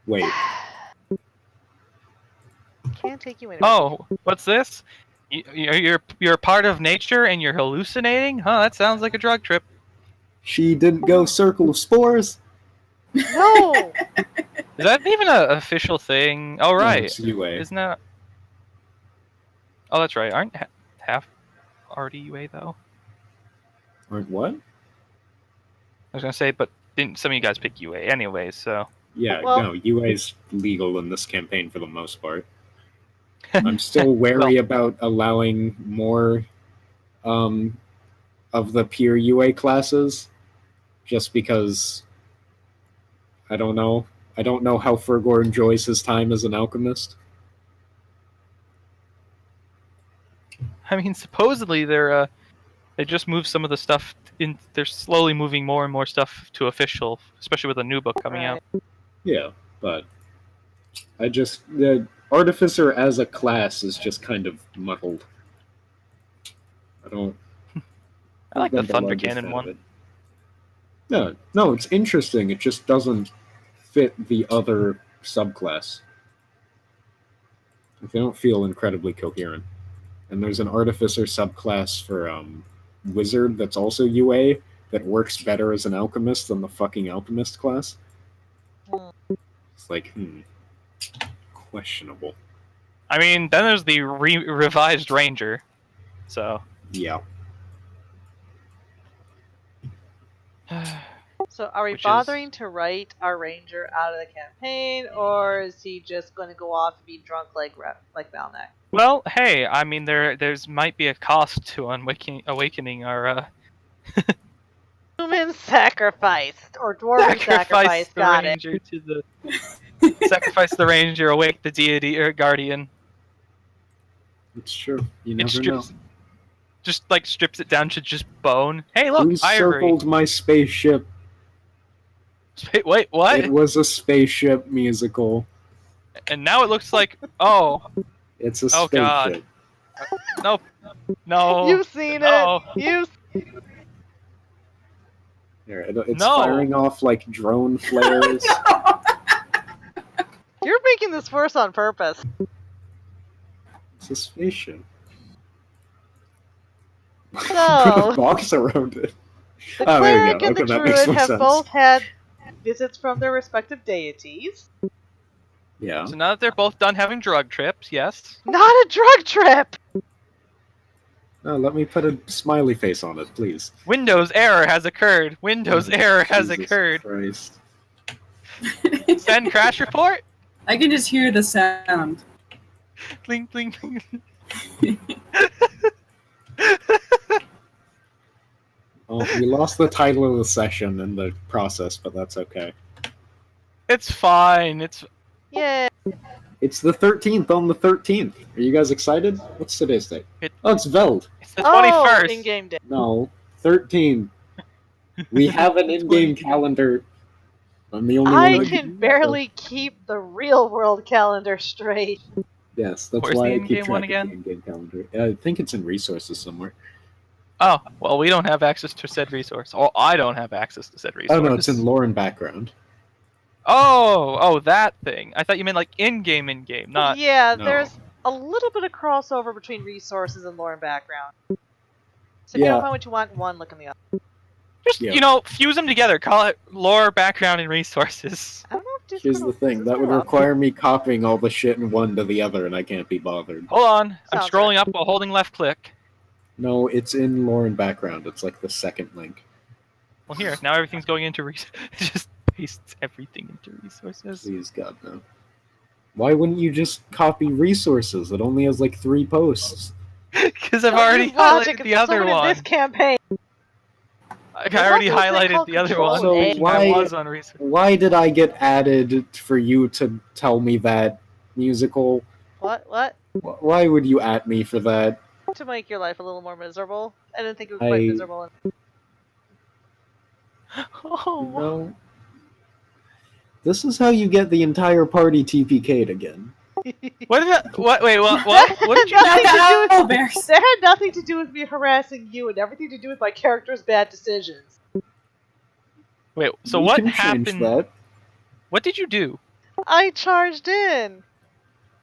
Wait. Can't take you anywhere. Oh, what's this? You're part of nature and you're hallucinating? Huh, that sounds like a drug trip. She didn't go Circle of Spores? No! Is that even an official thing? Oh, No, right. it's UA. Isn't that... Oh, that's right. Aren't half already UA, though? Aren't what? I was going to say, but didn't some of you guys pick UA anyways, so... Yeah, Well- no, UA's legal in this campaign for the most part. I'm still wary about allowing more of the pure UA classes, just because I don't know. I don't know how Fergor enjoys his time as an alchemist. I mean, supposedly they just moved some of the stuff in. They're slowly moving more and more stuff to official, especially with a new book coming out. Yeah, but the Artificer as a class is just kind of muddled. I don't. I like the I'm Thunder largest Cannon fan one. of it. No, it's interesting. It just doesn't fit the other subclass. They don't feel incredibly coherent. And there's an Artificer subclass for Wizard that's also UA that works better as an Alchemist than the fucking Alchemist class. It's like, questionable. I mean, then there's the revised Ranger. So. Yeah. So are we Which bothering to write our ranger out of the campaign, or is he just going to go off and be drunk like Valnak? Well, hey, I mean, there's might be a cost to awakening our Human sacrifice or dwarven sacrifice. the Got it. ranger to the sacrifice the ranger, awake the deity or guardian. It's true. You It never know. just like strips it down to just bone. Hey, look, Who ivory. circled my spaceship? Wait, what? It was a spaceship musical. And now it looks like It's a Oh, spaceship. God. no. You've seen no. it. You've. It's No. firing off like drone flares. You're making this worse on purpose. It's a spaceship. Put a So box around it. the Oh, there you cleric go. and the Okay, that makes druid more have sense. both had visits from their respective deities. Yeah. So now that they're both done having drug trips, yes. Not a drug trip. No, let me put a smiley face on it, please. Windows error has occurred. Windows error has Jesus occurred. Christ. Send crash report. I can just hear the sound. Bling bling bling. Oh, we lost the title of the session in the process, but that's okay. It's fine. It's Yeah. It's the 13th on the 13th. Are you guys excited? What's today's date? Oh, it's Veld. the 21st. In-game day. No, 13. We have an in-game calendar. I'm the only one. I who can barely keep the real world calendar straight. Yes, that's Where's why the I keep in-game track one of again? the in-game calendar. I think it's in resources somewhere. Oh, well, we don't have access to said resource. Or I don't have access to said resource. Oh no, it's in lore and background. Oh, that thing. I thought you meant like in-game, not... Yeah, No. there's a little bit of crossover between resources and lore and background. So if you Yeah. don't find what you want in one, look in the other. Just, Yeah. fuse them together. Call it lore, background, and resources. I don't know if Discord Here's the will thing, fix that would up. require me copying all the shit in one to the other, and I can't be bothered. Hold on. I'm Sounds scrolling up while holding left click. No, it's in lore and background. It's like the second link. Well, here. Now everything's going into it just pastes everything into resources. Please, God, no. Why wouldn't you just copy resources? It only has like 3 posts. Because I've Don't already use logic, highlighted the it's other someone in one. this campaign. I There's already also a thing highlighted called the other Control one. So A. why- I was on resources. Why did I get added for you to tell me that, musical? What? Why would you at me for that? To make your life a little more miserable. I didn't think it was I- quite miserable. Oh, No. This is how you get the entire party TPK'd again. what did that? What? Wait, what? What did you? Nothing to do with- Owlbears. That had nothing to do with me harassing you and everything to do with my character's bad decisions. Wait. So We what can change happened? that. What did you do? I charged in.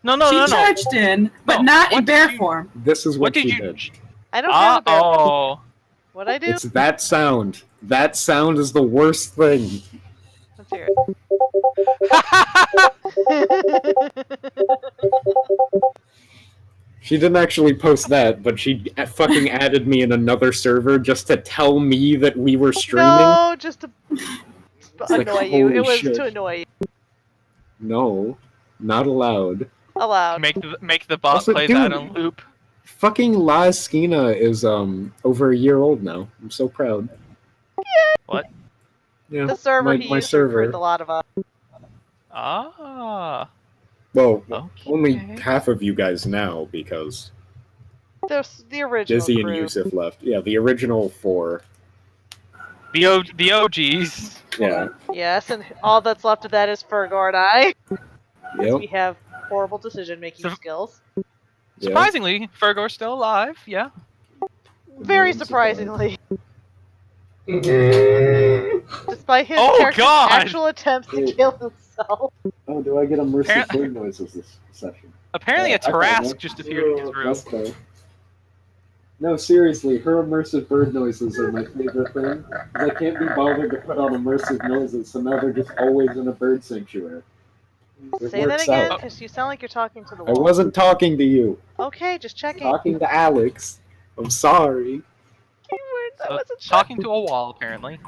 No, no, she no, no. charged in, but No, not in what bear did you- form. This is What what did she you? did. I don't have a bear. Oh. What I do? It's that sound. That sound is the worst thing. Let's hear it. She didn't actually post that, but she fucking added me in another server just to tell me that we were streaming. No, just to like, annoy you. It holy was shit. to annoy you. No, not allowed. Allowed. Make the bot Also, play dude. that on loop. Fucking La Esquina is over a year old now. I'm so proud. What? Yeah, The server my he used to server. recruit a lot of us. Ah. Well, Okay. only half of you guys now because There's the original Dizzy and crew. Yusuf left. Yeah, the original 4. The OGs. Yeah. Yes, and all that's left of that is Fergar and I. Yep. We have horrible decision-making So- skills. Yeah. Surprisingly, Fergor's still alive. Yeah. Very I'm surprisingly. Despite his Oh, character's God! actual attempts to kill himself. Oh, do I get immersive Apparent- bird noises this session? Apparently, a I found Tarask one. just appeared in his room. That's fair. No, seriously, her immersive bird noises are my favorite thing. I can't be bothered to put on immersive noises, so now they're just always in a bird sanctuary. It Say that works again, out. because you sound like you're talking to the I wall. wasn't talking to you. Okay, just checking. Talking to Alex. I'm sorry. Keywords, I So, wasn't talking to a wall, apparently.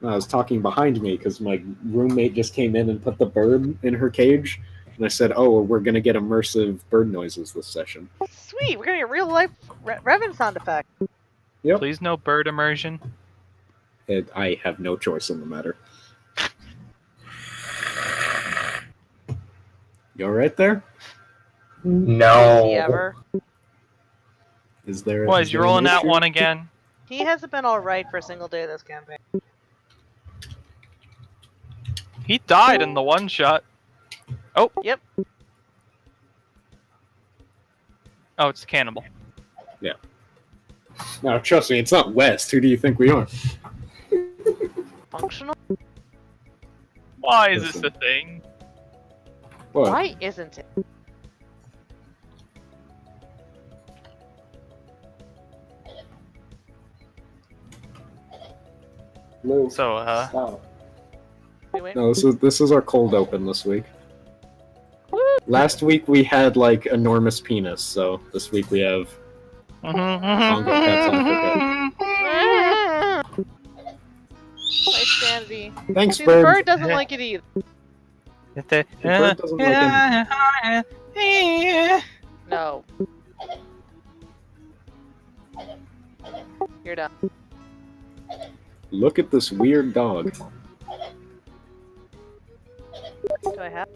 No, I was talking behind me because my roommate just came in and put the bird in her cage. And I said, oh, we're going to get immersive bird noises this session. Sweet, we're gonna get real life Revan sound effect. Yep. Please no bird immersion. I have no choice in the matter. You alright there? Is he No. ever? Is there? What, is is you there an rolling that issue? one again? He hasn't been alright for a single day of this campaign. He died in the one shot. Oh. Yep. Oh, it's a cannibal. No, trust me, it's not West. Who do you think we are? Functional? Why is this Listen. a thing? What? Why isn't it? Lou, So, stop. Wait. No, this is our cold open this week. Woo! Last week we had like enormous penis, so this week we have My sanity. thanks, See, the bird. bird doesn't like it either. bird doesn't like No. You're done. Look at this weird dog. Do I have?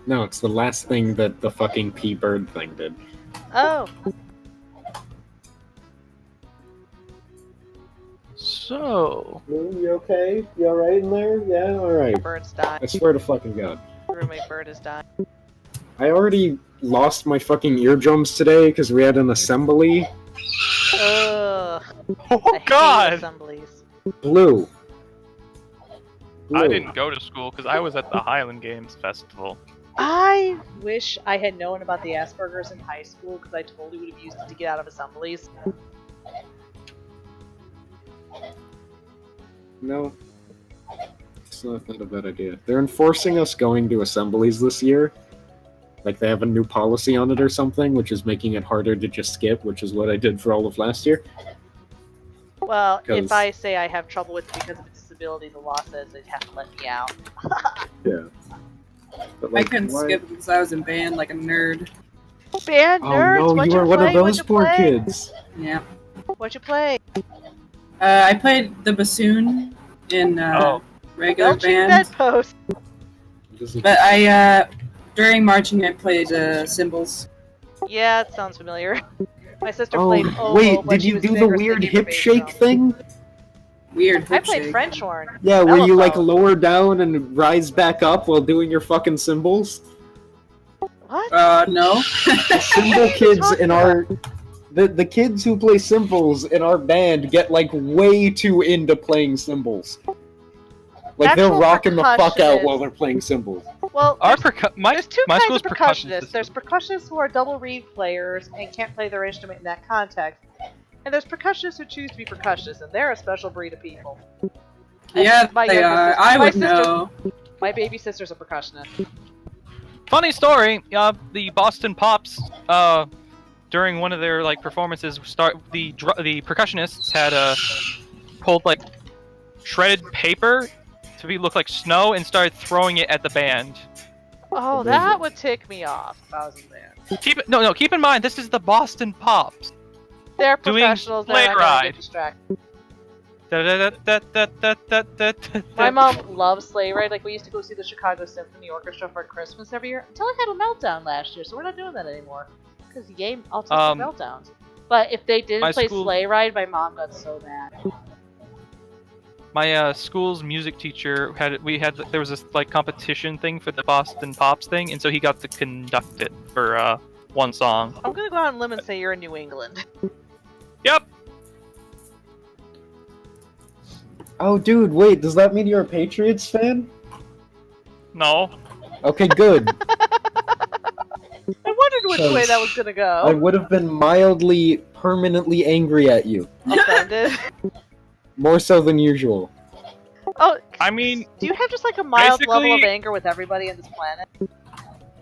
No, it's the last thing that the fucking P-bird thing did. Oh, So, Lou, you okay? You alright in there? Yeah, alright. bird's dying. I swear to fucking God. Roommate bird is dying. I already lost my fucking eardrums today because we had an assembly. Ugh. oh I hate god! assemblies. Blue. I didn't go to school because I was at the Highland Games Festival. I wish I had known about the Asperger's in high school because I totally would have used it to get out of assemblies. No. It's not that a bad idea. They're enforcing us going to assemblies this year. Like they have a new policy on it or something, which is making it harder to just skip, which is what I did for all of last year. Well, 'Cause- if I say I have trouble with it because of a disability, the law says they'd have to let me out. Yeah. But, I couldn't why- skip because I was in band like a nerd. Band Oh nerds, no, what'd you you are one play? of those What'd you poor play? kids. Yeah. What'd you play? I played the bassoon in Oh. regular Belching band, bedpost. but I during marching I played cymbals. Yeah, it sounds familiar. My sister Oh, played oboe, wait, but did she you was do the vigorous weird thinking hip bass shake drum. thing? Weird. I hip played shake. French horn. Yeah, where you like Mellophone. lower down and rise back up while doing your fucking cymbals? What? No. The cymbal kids in our the kids who play cymbals in our band get like way too into playing cymbals. Like they're Actual rocking the fuck out percussionists- while they're playing cymbals. Well, Our there's, there's two my kinds school's of percussionists. percussionist. There's percussionists who are double reed players and can't play their instrument in that context. And there's percussionists who choose to be percussionists, and they're a special breed of people. And Yeah, my they younger are. sister- I my would sister- know. My baby sister's a percussionist. Funny story. The Boston Pops, during one of their like performances, the percussionists had pulled like shredded paper to look like snow and started throwing it at the band. Oh, Amazing. that would tick me off if I was in there. Keep in mind this is the Boston Pops. They're Doing professionals. They're sleigh not gonna ride. get distracted. My My mom loves sleigh ride. Like we used to go see the Chicago Symphony Orchestra for Christmas every year until I had a meltdown last year. So we're not doing that anymore because yay autistic meltdowns. But if they didn't my play school- sleigh ride, my mom got so mad. My school's music teacher there was this like competition thing for the Boston Pops thing, and so he got to conduct it for one song. I'm gonna go out on a limb and say you're in New England. Yep. Oh, dude, wait, does that mean you're a Patriots fan? No. Okay, good. I wondered which way that was gonna I go. would have been mildly, permanently angry at you. Offended. More so than usual. Oh, I mean, do you have just like a mild level of basically- anger with everybody on this planet?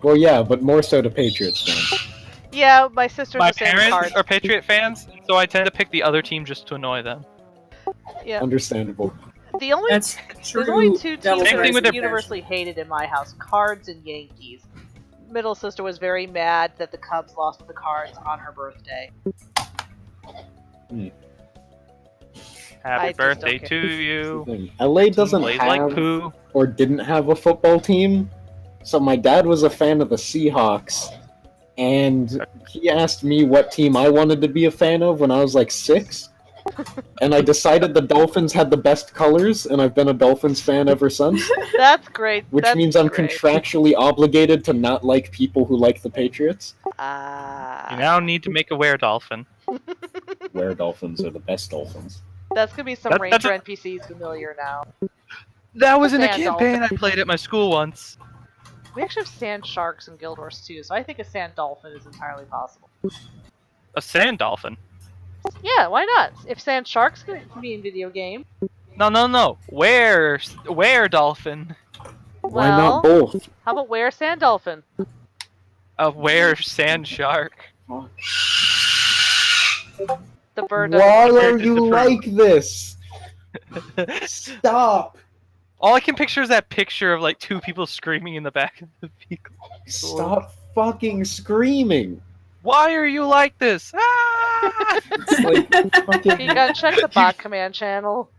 Well, yeah, but more so to Patriots fans. Yeah, my sister's my the same parents card. are Patriot fans, so I tend to pick the other team just to annoy them. Yeah. Understandable. The only That's true. There's only two Devil's teams Same thing that with are their- universally hated in my house: Cards and Yankees. Middle sister was very mad that the Cubs lost to the Cards on her birthday. I Happy just birthday don't to care. you. LA doesn't Plays have like poo. or didn't have a football team, so my dad was a fan of the Seahawks, and he asked me what team I wanted to be a fan of when I was like 6, and I decided the Dolphins had the best colors, and I've been a Dolphins fan ever since, That's great. which That's means I'm great. contractually obligated to not like people who like the Patriots. You now need to make a were-dolphin. Where Dolphins are the best Dolphins. That's gonna be some That's Ranger a- NPCs familiar now. That was in a Sand campaign dolphin. I played at my school once. We actually have sand sharks in Guild Wars too, so I think a sand dolphin is entirely possible. A sand dolphin. Yeah, why not? If sand sharks can be in video game, No. Were-dolphin. Why not well, both? how about where sand dolphin? A were-sand shark. The bird. Why doesn't- are you like this? Stop! All I can picture is that picture of like two people screaming in the back of the vehicle. Stop fucking screaming! Why are you like this? Ah! It's like fucking. You gotta check the bot command channel.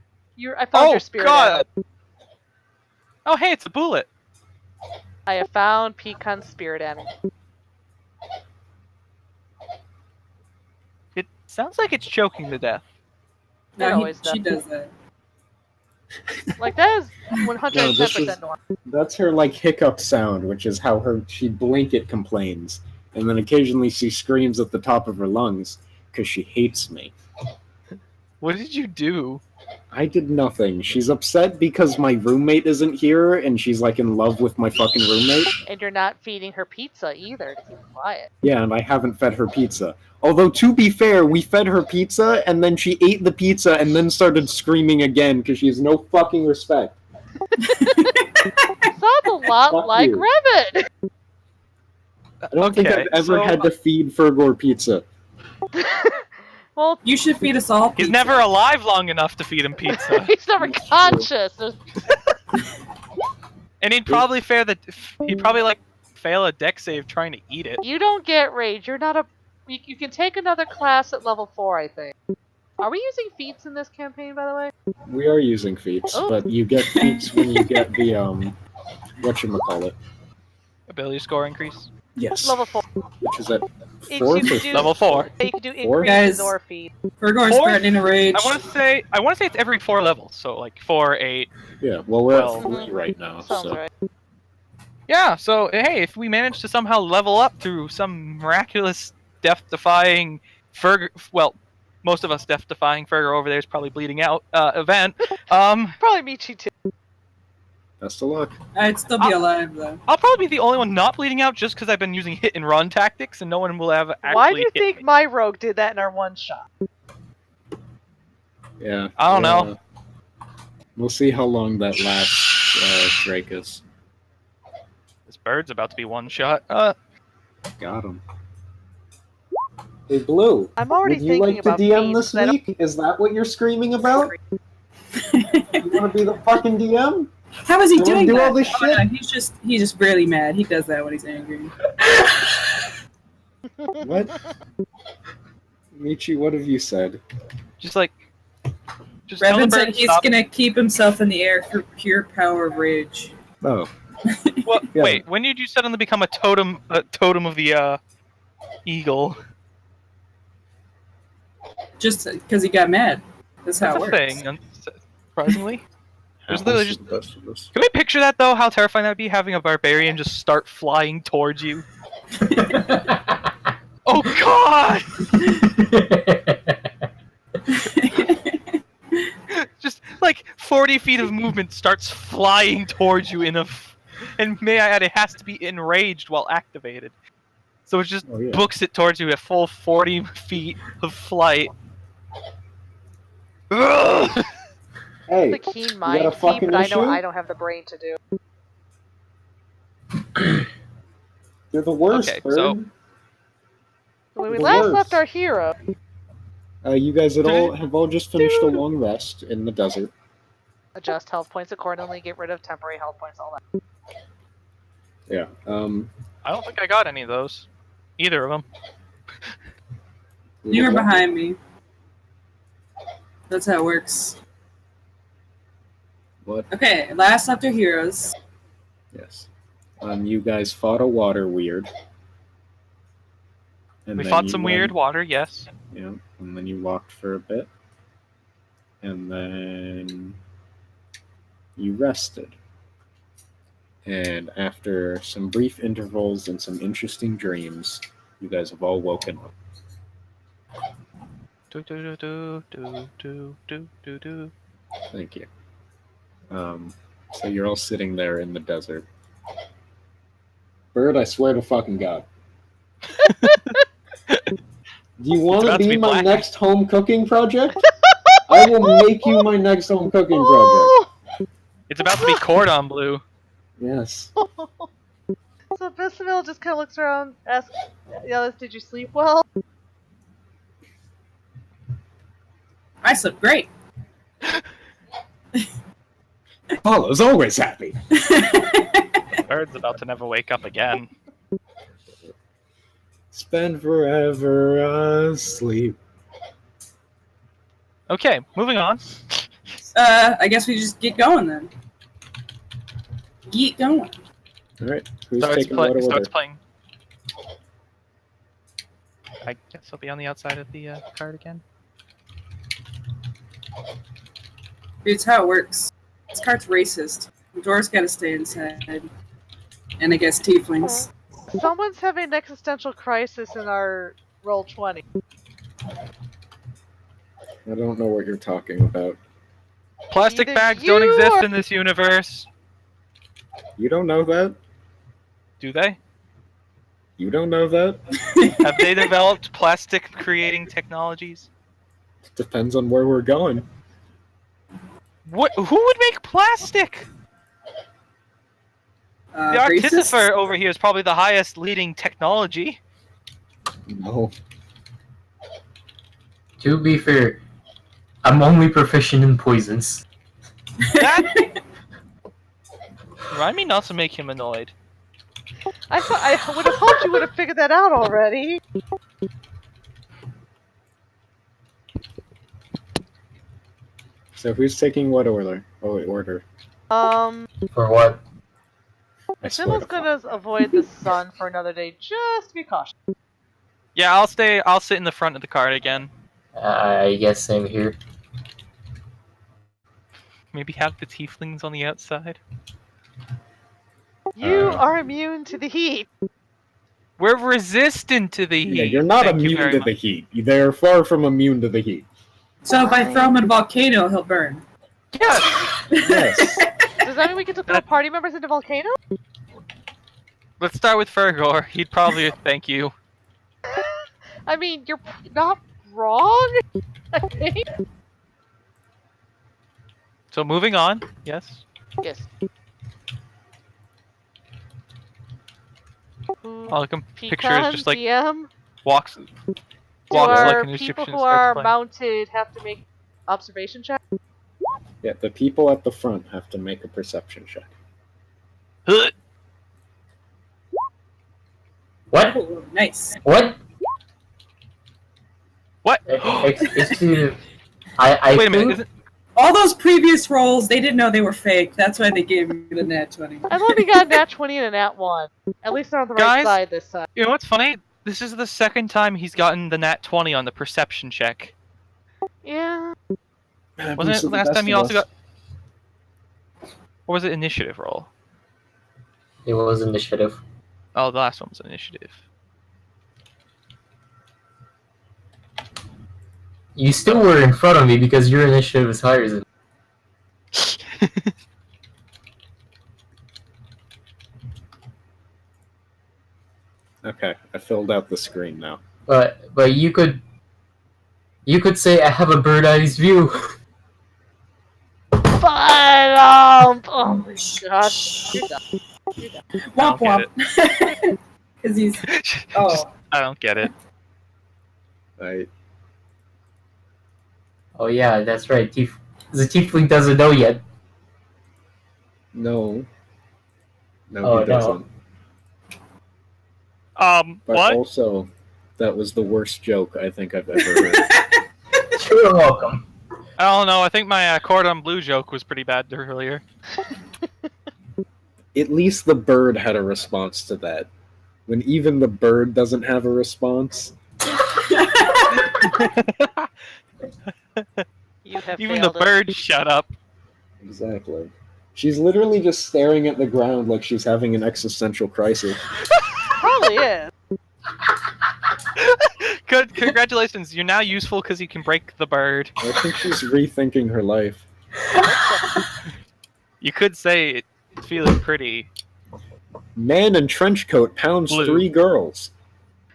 I found Oh your spirit god! animal. Oh hey, it's a bullet. I have found Pecan's spirit animal. It sounds like it's choking to death. It No, always she does. does that. Like that is 110% normal. That's her like hiccup sound, which is how she blanket complains, and then occasionally she screams at the top of her lungs because she hates me. What did you do? I did nothing. She's upset because my roommate isn't here, and she's like in love with my fucking roommate. And you're not feeding her pizza either to keep her quiet. Yeah, and I haven't fed her pizza. Although, to be fair, we fed her pizza, and then she ate the pizza and then started screaming again because she has no fucking respect. Sounds a lot Fuck like you. Revit! I don't think Okay, I've ever so- had to feed Fergor pizza. Well, You should feed us all. He's pizza. never alive long enough to feed him pizza. he's never conscious. There's- And he'd probably like fail a deck save trying to eat it. You don't get rage. You're not a. You can take another class at level 4, I think. Are we using feats in this campaign, by the way? We are using feats, Oh. but you get feats when you get the whatchamacallit. Ability score increase. Yes. Level 4. Which is at It- fourth you or do- Level 4. You can do Four? increases Guys. or feats. Fergor's Four? threatening a rage. I want to say it's every 4 levels, so like 4, 8. Yeah, well, we're Well- at 3 right now, Sounds so. right. Yeah, so hey, if we manage to somehow level up through some miraculous death-defying most of us death-defying Fergur over there is probably bleeding out event. Probably Michi too. Best of luck. I'd still be alive though. I'll probably be the only one not bleeding out just because I've been using hit and run tactics, and no one will have actually Why do you hit think me. my rogue did that in our one shot? Yeah. I don't know. We'll see how long that lasts, Drakus. This bird's about to be one shot. Got him. Hey, Blue. I'm already Would you thinking like to about DM beans, this but I don't- week? Is that what you're screaming about? You want to be the fucking DM? How is he You wanna doing do that? all this Oh, shit? no, he's just really mad. He does that when he's angry. What? Michi, what have you said? Just like, just tell the Revan said bird he's stop. gonna keep himself in the air through pure power of rage. Oh, Well, Yeah. wait, when did you suddenly become a totem of the eagle? Just because he got mad. That's how That's it a works. thing, surprisingly. There's happens literally to just. the best of us. Can we picture that though? How terrifying that'd be, having a barbarian just start flying towards you. Oh God! Just like 40 feet of movement starts flying towards you and may I add, it has to be enraged while activated. So it just Oh, yeah. books it towards you at full 40 feet of flight. Ugh! Hey, the keen got mind a keep, fucking but I know issue? I don't have the brain to do. you're the worst, Okay, bird. so- When we The last worst. left our hero, You guys have all just finished a long rest in the desert. adjust health points accordingly, get rid of temporary health points, all that. Yeah. I don't think I got any of those. Either of them. You were behind me. That's how it works. What? Okay, last left our heroes. Yes. You guys fought a water weird. And We then fought you some went- weird water, yes. Yeah, and then you walked for a bit. And then you rested. And after some brief intervals and some interesting dreams, you guys have all woken up. Do do do do do do do do. Thank you. So you're all sitting there in the desert. Bird, I swear to fucking God. Do you want to about to be be my black. next home cooking project? I will make you my next home cooking project. Oh! It's about to be cordon bleu. Yes. So Bissamil just kind of looks around, asks the others, "Did you sleep well?" I slept great. Paula's always happy. Bird's about to never wake up again. Spend forever asleep. Okay, moving on. I guess we just get going then. Get going. All right. Who's Starts, taking what order? starts playing. I guess I'll be on the outside of the card again. It's how it works. This card's racist. Doors gotta stay inside. And I guess tieflings. Someone's having an existential crisis in our roll 20. I don't know what you're talking about. Plastic Either bags don't you exist or- in this universe. You don't know that? Do they? You don't know that? Have they developed plastic creating technologies? Depends on where we're going. What? Who would make plastic? The Racist? Artificer over here is probably the highest leading technology. No. To be fair, I'm only proficient in poisons. That remind me not to make him annoyed. I would have hoped you would have figured that out already. So who's taking what order? Oh, wait, order. For what? I swear Symbol's to gonna avoid the sun for another day, just to be cautious. Yeah, I'll stay. I'll sit in the front of the card again. I guess same here. Maybe have the tieflings on the outside. You are immune to the heat. We're resistant to the heat. Yeah, you're not Thank you immune very to much. the heat. They're far from immune to the heat. So if I throw him in a volcano, he'll burn. Yes. Yes. Does Does that mean we get to throw party members into volcanoes? Let's start with Fergor. He'd probably thank you. I mean, you're not wrong. I think. So moving on. Yes. Yes. All I can picture Pecan, is just like DM. walks Do like our an Egyptian. people who starts are playing. mounted have to make observation checks? Yeah, the people at the front have to make a perception check. Huh. What? Oh, nice. What? What? Excuse me. I Wait a minute. think- Isn't, All those previous rolls, they didn't know they were fake. That's why they gave me the nat 20. I've only got a nat 20 and a nat 1. At least they're on the right Guys? side this time. you know what's funny? This is the second time he's gotten the nat 20 on the perception check. Yeah. Wasn't it last time you also got? Or was it initiative roll? It was initiative. Oh, the last one was initiative. You still were in front of me because your initiative is higher than. Okay, I filled out the screen now. But you could say I have a bird eyes view. But, oh my god. You're done. Womp I don't womp. Because he's. Oh. Just- I don't get it. I Oh yeah, that's right. The tiefling doesn't know yet. no. No, Oh, he no. doesn't. But What? also, that was the worst joke I think I've ever heard. You're welcome. I don't know. I think my cordon bleu joke was pretty bad earlier. At least the bird had a response to that. When even the bird doesn't have a response, You have Even the failed it. bird shut up. exactly. She's literally just staring at the ground like she's having an existential crisis. Probably is. Good. Congratulations. You're now useful because you can break the bird. I think she's rethinking her life. You could say it's feeling pretty. Man in trench coat pounds Blue. 3 girls.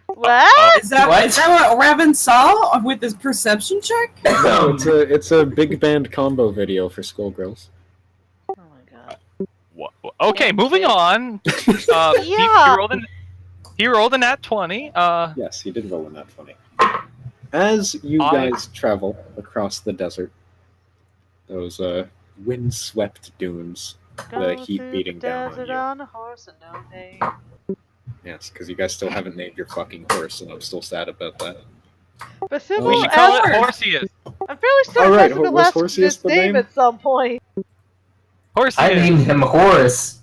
What? Is that What? what Revan saw with his perception check? No, it's a big band combo video for schoolgirls. Oh my god. What? Okay, moving on. Yeah. He rolled a nat 20. Yes, he did roll in that funny. As you guys travel across the desert, those wind-swept dunes, the Go heat through beating the down on desert you. on a horse and no name. Yes, because you guys still haven't named your fucking horse, and I'm still sad about that. But We we Sybil should call it asked, Horseus. I'm fairly certain Alright, that's the was last Horseus this the name name? at some point. Horseus. I named him Horus.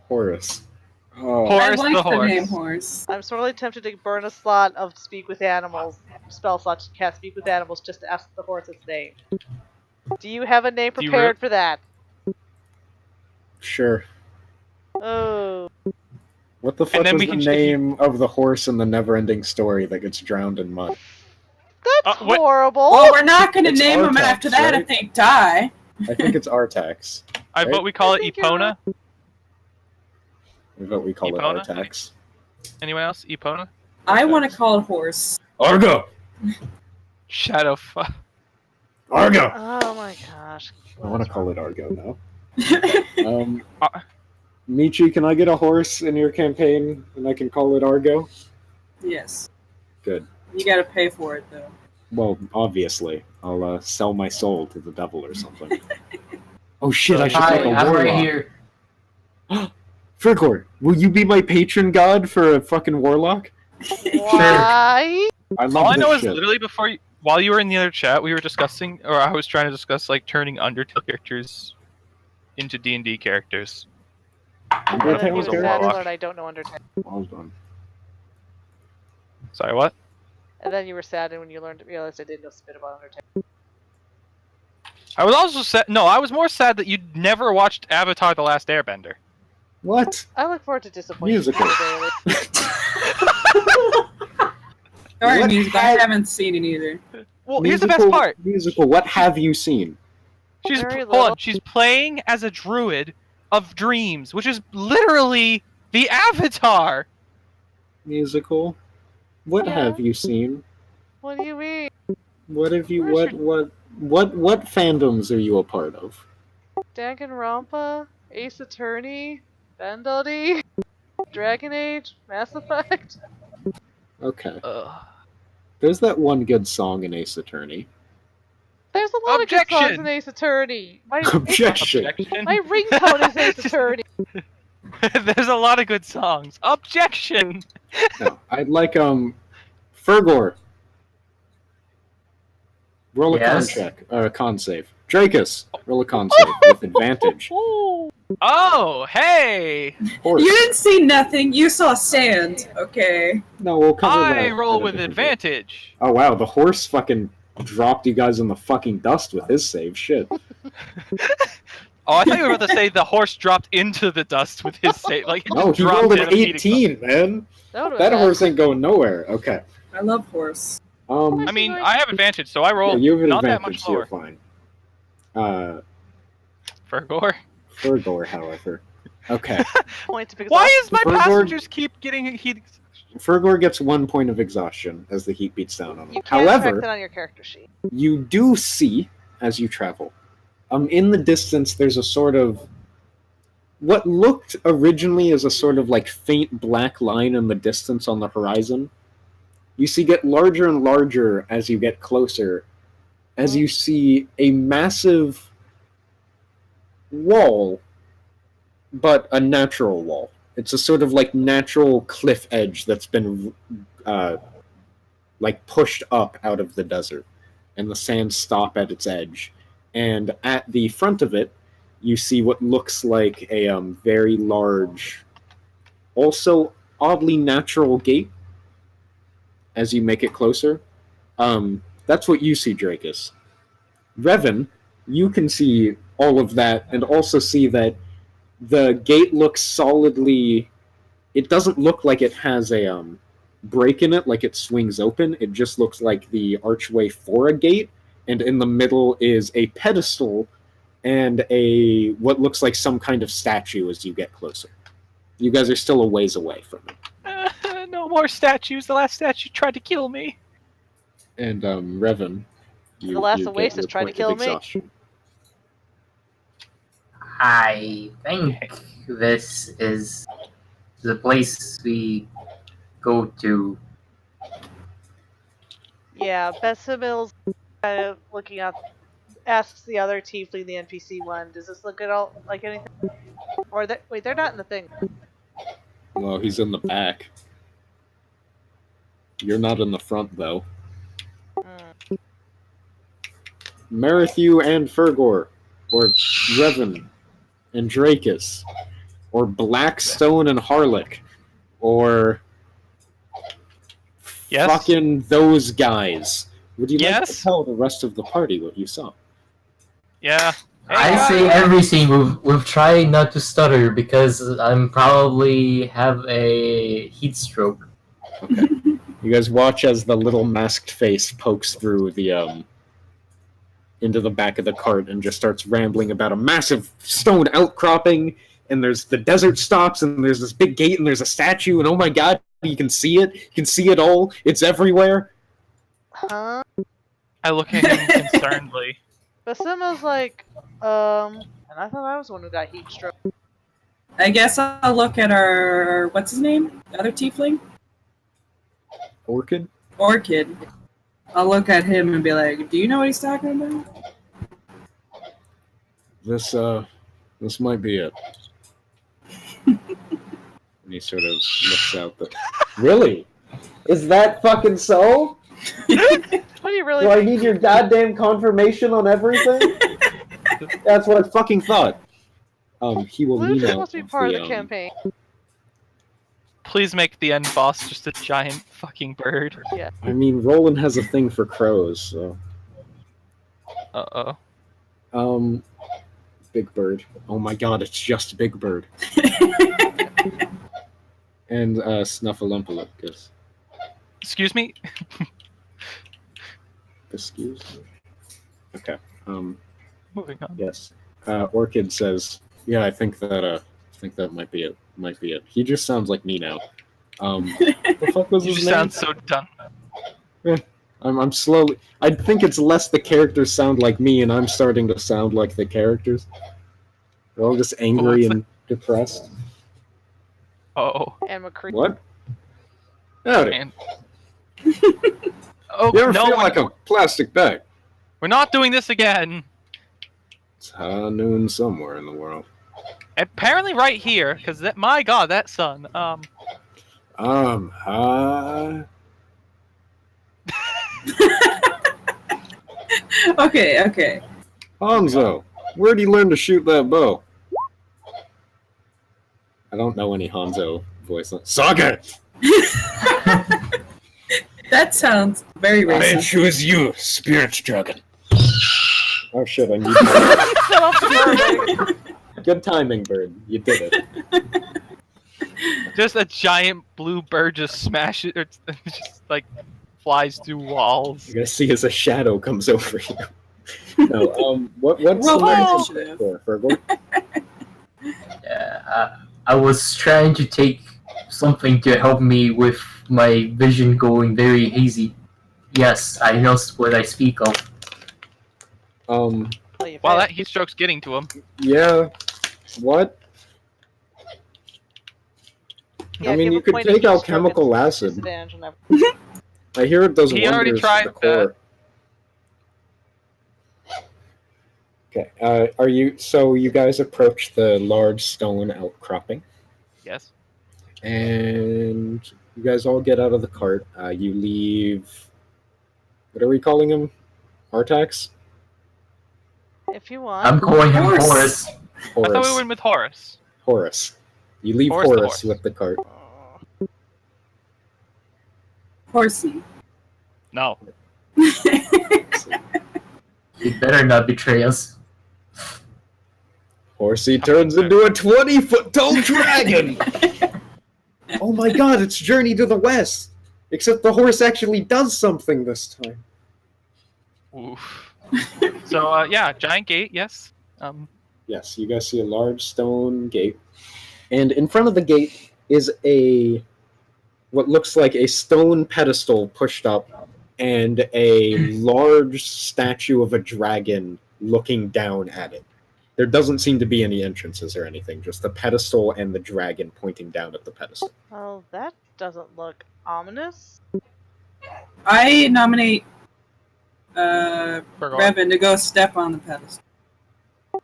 Horus. Oh, Horus I like the the horse. name horse. I'm sorely tempted to burn a slot of Speak with Animals, spell slot to cast Speak with Animals just to ask the horse its name. Do you have a name Do you prepared for that? sure. Oh. What the fuck then was we the can- name of the horse in the never-ending story that gets drowned in mud? That's what- horrible! Well, we're not going to It's name them Artax, after that right? if they die. I think it's Artax. I vote we call I it think you're Epona. I vote we call Epona? it Artax. Anyone else? Epona? I want to call it horse. Argo! Shadow. Argo! Oh my gosh. I want to call it Argo now. Uh, Michi, can I get a horse in your campaign and I can call it Argo? Yes. Good. You got to pay for it, though. Well, obviously. I'll sell my soul to the devil or something. Oh shit, I should Hi, make a I'm warlock. right here. Frigor, will you be my patron god for a fucking warlock? Why? I love all I this know is shit. literally while you were in the other chat, we were discussing, or I was trying to discuss, like turning Undertale characters into D&D characters. And then Undertale you was were a sad to warlock. learn I don't know Undertale. Well done. Sorry, what? And then you were sad when you realized I didn't know spit about Undertale. I was also sad. No, I was more sad that you'd never watched Avatar: The Last Airbender. What? I look forward to disappointing Musical. you daily. Sorry, What music. I had- haven't seen it either. Well, here's the best part. Musical, what have you seen? She's Very hold on. little. She's playing as a druid of Dreams, which is literally the Avatar. Musical. What Yeah. have you seen? What do you mean? What have you? Where's What fandoms are you a part of? Danganronpa, Ace Attorney, Vendody, Dragon Age, Mass Effect. Okay. Ugh. There's that one good song in Ace Attorney. There's a lot of good songs Objection! in Ace Attorney. Objection. Objection. My ringtone is Ace Attorney. There's a lot of good songs. Objection! No, I'd like Fergor. Roll a con Yes? check or a con save. Dracus, roll a con save with advantage. Oh, hey! Horse. You didn't see nothing. You saw sand. Okay. No, we'll cover that. I roll at a with different date. advantage. Oh wow, the horse fucking dropped you guys in the fucking dust with his save. Shit. Oh, I thought you were about to say the horse dropped into the dust with his save. Like, it No, just he dropped rolled in an a meeting. 18, man. That That horse ain't going nowhere. Okay. I love horse. I mean, I have advantage, so I roll yeah, you have an not that advantage, much so you're lower. fine. Fergor. Fergor, however. Okay. point because Why is my Fergor- passengers keep getting heat? Fergor gets 1 point of exhaustion as the heat beats down on him. you can't However, affect it on your character sheet. you do see as you travel. In the distance, there's a sort of what looked originally as a sort of like faint black line in the distance on the horizon. You see get larger and larger as you get closer, as you see a massive wall, but a natural wall. It's a sort of like natural cliff edge that's been like pushed up out of the desert, and the sands stop at its edge. And at the front of it, you see what looks like a very large, also oddly natural gate. As you make it closer, that's what you see, Dracus. Revan, you can see all of that, and also see that the gate looks solidly. It doesn't look like it has a break in it, like it swings open. It just looks like the archway for a gate, and in the middle is a pedestal and a what looks like some kind of statue as you get closer. You guys are still a ways away from it. No more statues. The last statue tried to kill me. And Revan, you, The last you get Oasis your tried to point of kill me. exhaustion. I think this is the place we go to. Yeah, Bessimil's kind of looking up, asks the other tiefling, the NPC one, does this look at all like anything? Or wait, they're not in the thing. Well, he's in the back. You're not in the front, though. Mm. Merithu and Fergor, or Revan and Dracus, or Blackstone and Harlech, or Yes? fucking those guys. Would you like Yes? to tell the rest of the party what you saw? Yeah. Hey, I guys. say everything. We've tried not to stutter because I'm probably have a heat stroke. Okay. You guys watch as the little masked face pokes through the into the back of the cart and just starts rambling about a massive stone outcropping, and there's the desert stops, and there's this big gate, and there's a statue, and oh my god, you can see it. You can see it all. It's everywhere. Huh? I look at him concernedly. Bessimil's like, and I thought I was the one who got heat stroke. I guess I'll look at our what's his name? The other tiefling? Orchid? Orchid. I'll look at him and be like, do you know what he's talking about? This might be it. And he sort of looks out the... Really? Is that fucking so? What do you really Do I think? need your goddamn confirmation on everything? That's what I fucking thought. He will Luke lean is out supposed to be of part of the campaign. Please make the end boss just a giant fucking bird. I mean, Roland has a thing for crows, so... Uh-oh. Big Bird. Oh my god, it's just Big Bird. And Snuffleupagus. Excuse me? Excuse me. Okay. Moving on. Yes. Orchid says, Yeah, I think that might be it. Might be it. He just sounds like me now. What the fuck was You his just name? sound so done. I'm slowly. I think it's less the characters sound like me, and I'm starting to sound like the characters. They're all just angry what's and depressed. Oh. And McCree. What? Howdy. And... oh You ever no, feel like a plastic bag? we're not doing this again. It's high noon somewhere in the world. Apparently, right here, because my God, that sun. High. Okay. Hanzo, where'd you learn to shoot that bow? I don't know any Hanzo voice. Saga! That sounds very racist. choose you, spirit dragon. Oh shit, I need Shut up, Bird. Good timing, Bird. You did it. Just a giant blue bird just smashes, or just like flies through walls. You're gonna see as a shadow comes over you. No, what's Roll the next initiative. for Fergal? Yeah, I was trying to take something to help me with my vision going very hazy. Yes, I know what I speak of. Oh, you Wow, failed. that heat stroke's getting to him. Yeah. What? Yeah, I mean, give you a could point take if you out stroke chemical it, acid. disadvantage on everything. I hear it does He wonders already to tried the core. Okay. Are you? So you guys approach the large stone outcropping, Yes. and you guys all get out of the cart. You leave. What are we calling him? Artax? If you want. I'm calling him Horse. Horace. I thought we Horace. went with Horus. Horace. You leave Horace the Horace horse. with the cart. Horsey. No. He better not betray us. Horsey turns into a 20-foot tall dragon! Oh my god, it's Journey to the West! Except the horse actually does something this time. Oof. So yeah, giant gate. Yes. Yes, you guys see a large stone gate. And in front of the gate is what looks like a stone pedestal pushed up and a large statue of a dragon looking down at it. There doesn't seem to be any entrances or anything, just the pedestal and the dragon pointing down at the pedestal. Oh, that doesn't look ominous. I nominate Fergal. Revan to go step on the pedestal.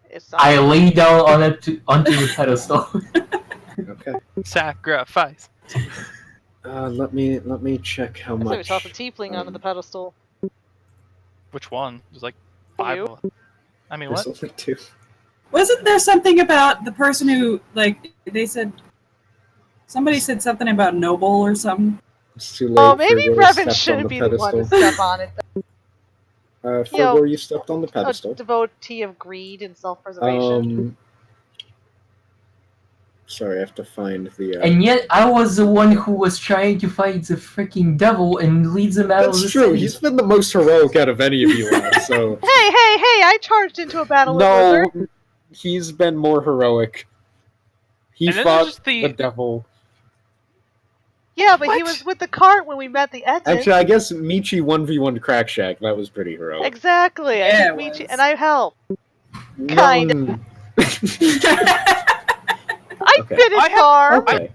It's I lay down on it onto the pedestal. Okay. Sacrifice. Let me check how I thought we much. saw the tiefling onto the pedestal. Which one? There's like 5 You? of them. I mean, There's what? only 2. Wasn't there something about the person who, like, they said, somebody said something about noble or something? It's too late. Oh, maybe Fergal Revan stepped on shouldn't the be the one to pedestal. step on it. Fergal, you stepped on the A pedestal. devotee of greed and self-preservation. Sorry, I have to find the. And yet, I was the one who was trying to fight the freaking devil and leads him out of the That's true. city. He's been the most heroic out of any of you lads, so. Hey, I charged into a battle with Wizard. No, he's been more heroic. He And then fought there's the the- devil. Yeah, but he What? was with the cart when we met the Etin. Actually, I guess Michi 1v1 Crack Shack. That was pretty heroic. Exactly. Yeah, I it think Michi, was. and I helped. No, Kinda. I Okay. fit his I have- car. Okay.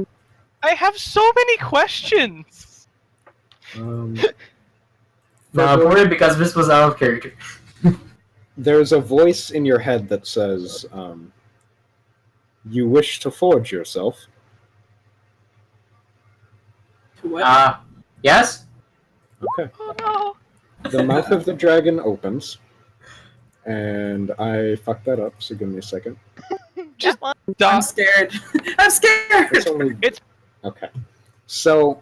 I have so many questions. Um, No, I'm worried because this was out of character. there's a voice in your head that says, "You wish to forge yourself." What? Yes? Okay. Oh no. The mouth of the dragon opens, and I fucked that up. So give me a second. Just That one. I'm Stop. scared. I'm scared. It's only. It's- okay. So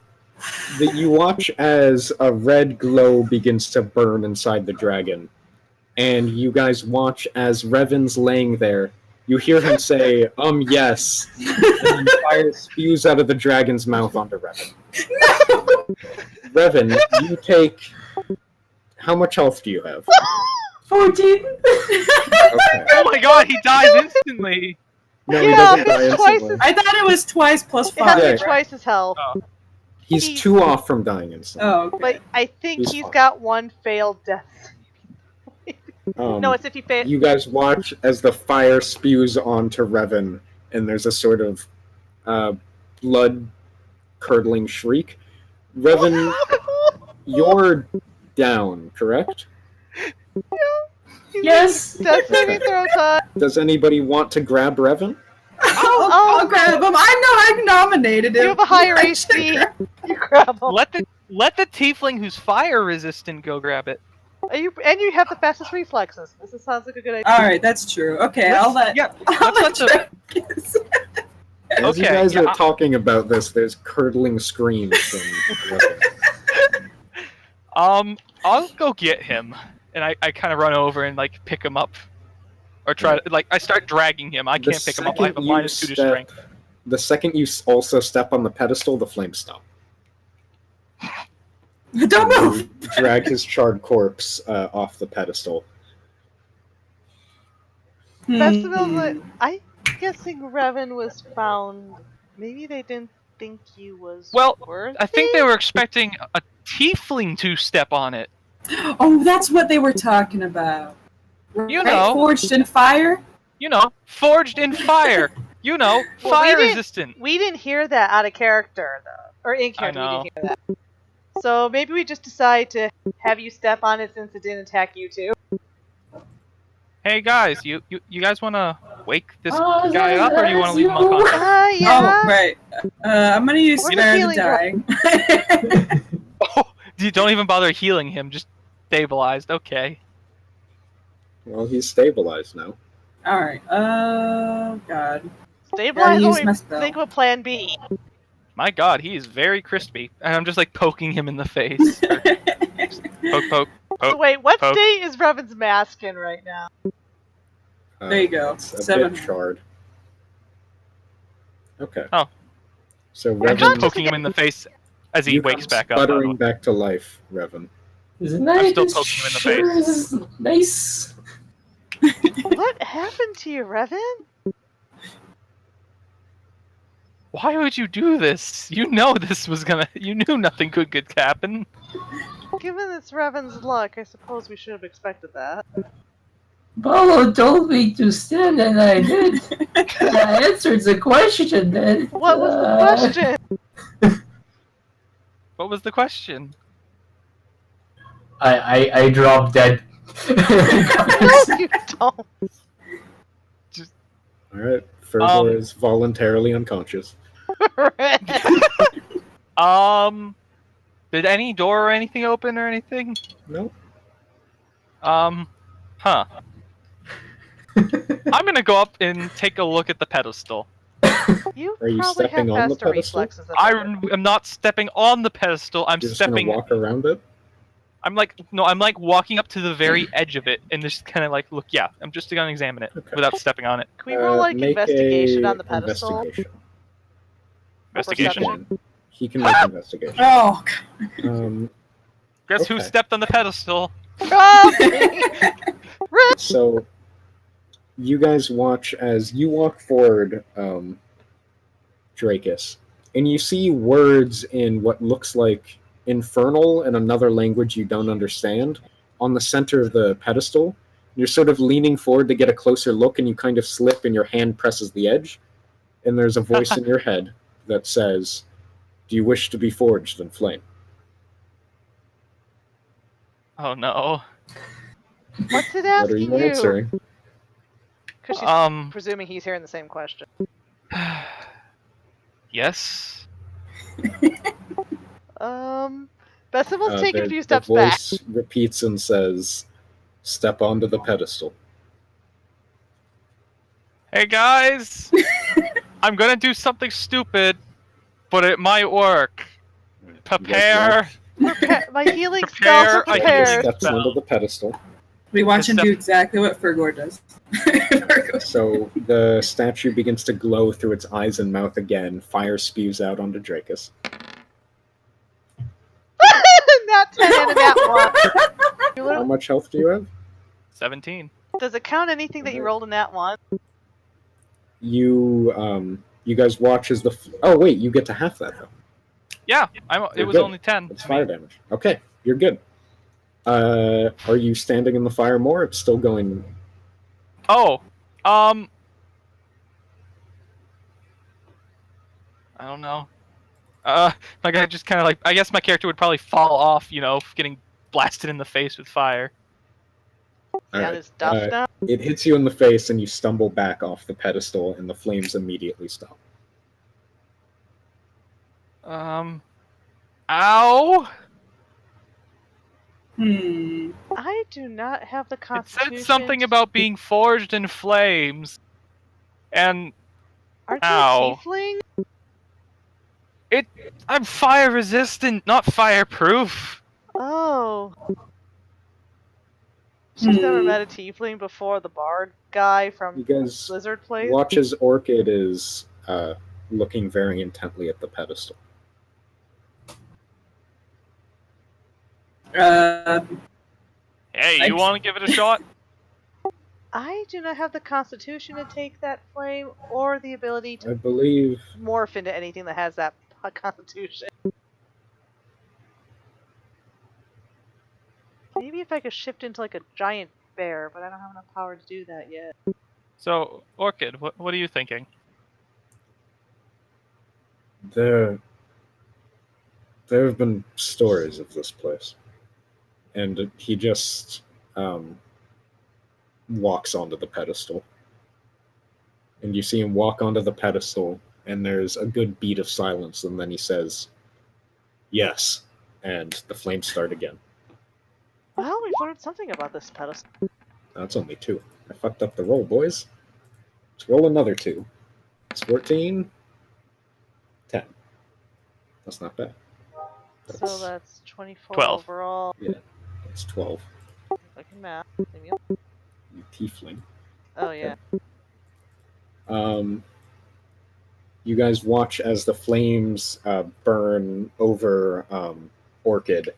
you watch as a red glow begins to burn inside the dragon, and you guys watch as Revan's laying there. You hear him say, yes," and fire spews out of the dragon's mouth onto Revan. Revan, you take. How much health do you have? 14! Okay. Oh my God, he dies instantly. No, he Yeah, doesn't die it's twice instantly. I thought it was twice plus It has to five. be twice his health. Oh. He's 2 off from dying instantly. Oh, okay. But I think He's he's fine. got one failed death. No, it's if he fails. You guys watch as the fire spews onto Revan, and there's a sort of blood-curdling shriek. Revan, you're down, correct? Yes. Death saving throw time. Does anybody want to grab Revan? I'll grab him. I know I nominated him. You have a higher I HP. should You grab him. Let the tiefling who's fire resistant go grab it. And you have the fastest reflexes. This sounds like a good idea. All right, that's true. Okay, I'll let. Yeah, I'll let's let let Dracus. As you Okay, guys yeah, are talking about this, there's curdling screams from Revan. I'll go get him, and I kind of run over and like pick him up, or try to I start dragging him. I The can't pick him up. I have a second you -2 to step- strength. The second you also step on the pedestal, the flames stop. Don't And move. you drag his charred corpse off the pedestal. Festival, I'm guessing Revan was found. Maybe they didn't think he was Well, worthy? I think they were expecting a tiefling to step on it. Oh, that's what they were talking about. You Right? know. Forged in fire. You know, forged in fire. You know, Well, fire we didn't- resistant. We didn't hear that out of character, though. Or in character, we know. didn't hear that. So maybe we just decide to have you step on it since it didn't attack you too. Hey guys, you guys want to wake this Oh, guy up, or do you want to leave him you. unconscious? Yeah. Oh, right. I'm gonna use Where's the spare the healing dying. Oh, you don't even bother healing him, just stabilized. Okay. Well, he's stabilized now. All right. Oh God. Stabilize. use Oh, my spell. think of a plan B. My God, he is very crispy, and I'm just like poking him in the face. Poke, poke. So wait, what poke. state is Revan's mask in right now? There you go. It's a 7. bit charred. Okay. Oh. So I'm Revan, just poking him in the face as he you wakes come back up. by the sputtering way. back to life, Revan. Isn't that still it poking him in the sure face. is nice? What happened to you, Revan? Why would you do this? You know this was gonna. You knew nothing could happen. Given it's Revan's luck, I suppose we should have expected that. Paulo told me to stand and I did. I answered the question then. What was the question? What was the question? I dropped dead. No, you don't. All right. Fervor Um, is voluntarily unconscious. Did any door or anything open or anything? No. Huh. I'm gonna go up and take a look at the pedestal. You Are you probably stepping have on the faster pedestal? reflexes. than I Revan. am not stepping on the pedestal. I'm You're just stepping. gonna walk around it. I'm like walking up to the very edge of it and just kind of like look. Yeah, I'm just gonna examine it Okay. without stepping on it. Can we roll like Make investigation a on the pedestal? Investigation. Investigation. Perception. He can make investigation. Oh. Guess who Okay. stepped on the pedestal? Oh, So, you guys watch as you walk forward, Dracus, and you see words in what looks like infernal and another language you don't understand on the center of the pedestal. You're sort of leaning forward to get a closer look, and you kind of slip, and your hand presses the edge, and there's a voice in your head that says, "Do you wish to be forged in flame?" Oh no. What's it What are asking you answering? Because she's presuming he's hearing the same question. Yes. Festival's taking a few The steps back. voice repeats and says, "Step onto the pedestal." Hey guys, I'm gonna do something stupid, but it might work. Prepare. My healing spells are Prepare a healing prepared. Steps onto the pedestal. We watch him Step- do exactly what Fergor does. Fergor. So the statue begins to glow through its eyes and mouth again. Fire spews out onto Dracus. Not 10 and a nat 1. You How little- much health do you have? 17. Does it count anything that you rolled in that one? you guys watch as the. Oh wait, you get to half that though. Yeah, it You're was good. only 10. It's fire damage. Okay, you're good. Are you standing in the fire more? It's still going. Oh, I don't know. Like I just kind of like. I guess my character would probably fall off, getting blasted in the face with fire. All Got right. his stuff now. It hits you in the face, and you stumble back off the pedestal, and the flames immediately stop. Ow! I do not have the It constitution. said something about being forged in flames, and Aren't you Ow. a tiefling? I'm fire resistant, not fireproof. Oh. She's never met a tiefling before the bard guy from You guys Blizzard plays. watch as Orchid is looking very intently at the pedestal. Hey, you Thanks. want to give it a shot? I do not have the constitution to take that flame or the ability I to believe morph into anything that has that constitution. Maybe if I could shift into like a giant bear, but I don't have enough power to do that yet. So, Orchid, what are you thinking? there have been stories of this place, and he just walks onto the pedestal, and you see him walk onto the pedestal, and there's a good beat of silence, and then he says, "Yes," and the flames start again. Well, we've learned something about this pedestal. That's only 2. I fucked up the roll, boys. Let's roll another 2. It's 14. 10. That's not bad. So that's 24 12. overall. It's 12. I can math. Maybe. You tiefling. Oh yeah. You guys watch as the flames burn over Orchid,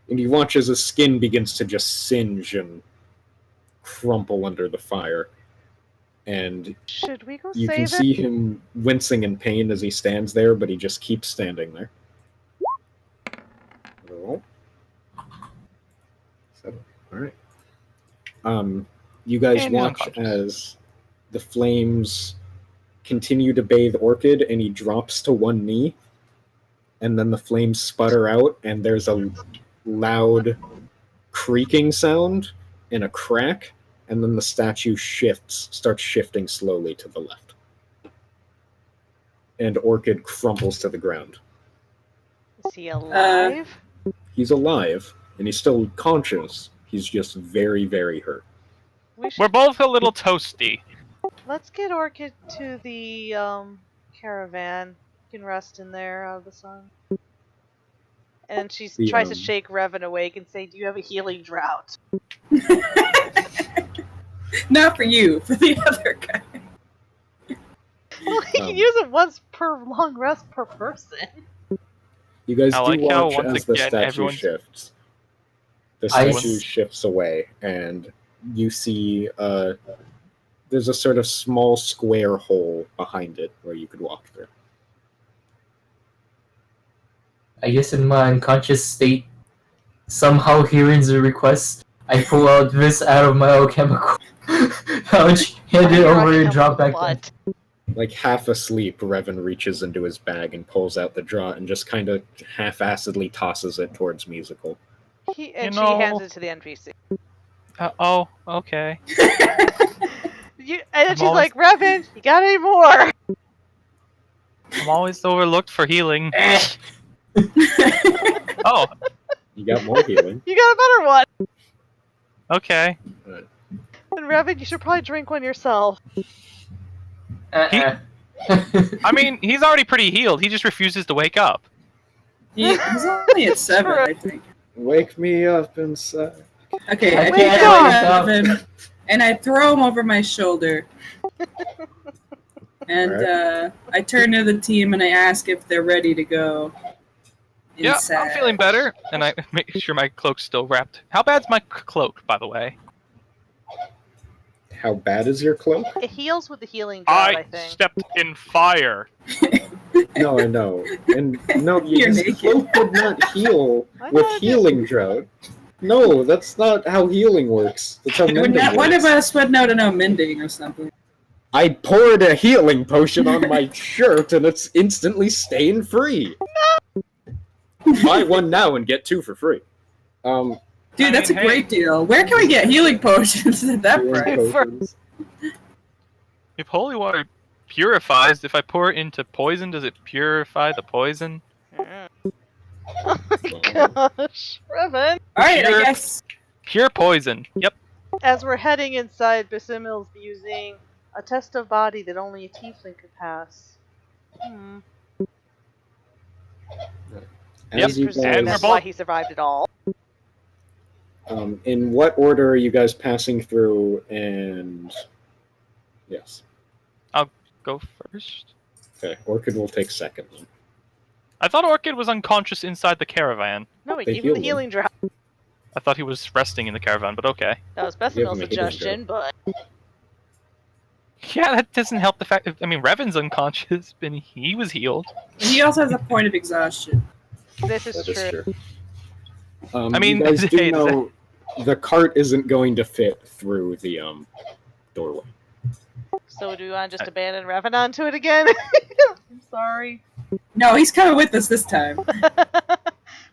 and you watch as his skin begins to just singe and crumple under the fire. And Should we go you can save see it? him wincing in pain as he stands there, but he just keeps standing there. Roll. 7. All right. You guys And he's watch unconscious. as the flames continue to bathe Orchid, and he drops to one knee, and then the flames sputter out, and there's a loud creaking sound and a crack, and then the statue starts shifting slowly to the left. And Orchid crumples to the ground. Is he alive? He's alive, and he's still conscious. He's just very, very hurt. We should We're both a little toasty. let's get Orchid to the caravan. You can rest in there out of the sun. And she The, tries to shake Revan awake and say, "Do you have a healing drought?" Not for you, for the other guy. Well, he Um, can use it once per long rest per person. You guys I do like how watch once as the again statue everyone's- shifts. The I statue s- shifts away, and you see there's a sort of small square hole behind it where you could walk through. I guess in my unconscious state, somehow hearing the request, I pull out this out of my alchemical pouch, hand it over, and drop back down. What? Like half asleep, Revan reaches into his bag and pulls out the draught and just kind of half-assedly tosses it towards Musical. She know- hands it to the NPC. Oh, okay. And then I'm she's always- like, "Revan, you got any more?" I'm always overlooked for healing. Oh, You got more healing. You got a better one. okay. And Revan, you should probably drink one yourself. Uh-uh. I mean, he's already pretty healed. He just refuses to wake up. He's only at 7, I think. Wake me up inside. Okay, I I can't pick wake up up. him and I throw him over my shoulder. And Alright. I turn to the team and I ask if they're ready to go. Yeah, inside. I'm feeling better, and I make sure my cloak's still wrapped. How bad's my cloak, by the way? How bad is your cloak? It heals with the healing drought, I think. stepped in fire. No, I know. And no, You're his naked. cloak would not heal I with thought it healing drought. No, that's not how healing works. That's how mending works. One of us would know to know mending or something. I poured a healing potion on my shirt and it's instantly stain free. Buy one now and get two for free. Dude, that's a hey. great deal. Where can we get healing potions at that healing price? potions. If holy water purifies, if I pour it into poison, does it purify the poison? Oh my gosh, Revan! Alright, Pure- I guess. Pure poison. Yep. As we're heading inside, Basimil's using a test of body that only a tiefling could pass. As you Presume And we're that's guys, why he survived it all. in what order are you guys passing through? And yes, Go first. okay. Orchid will take second. I thought Orchid was unconscious inside the caravan. No, we They gave him the healed him. healing drought. I thought he was resting in the caravan, but okay. That was Give Basimil's him a healing suggestion, but Yeah, that doesn't help the fact. I mean, Revan's unconscious, and he was healed. He also has a point of exhaustion. this is That is true. true. I mean, you guys do hey, know the cart isn't going to fit through the doorway. So do we want to just abandon Revan onto it again? I'm sorry. No, he's coming with us this time.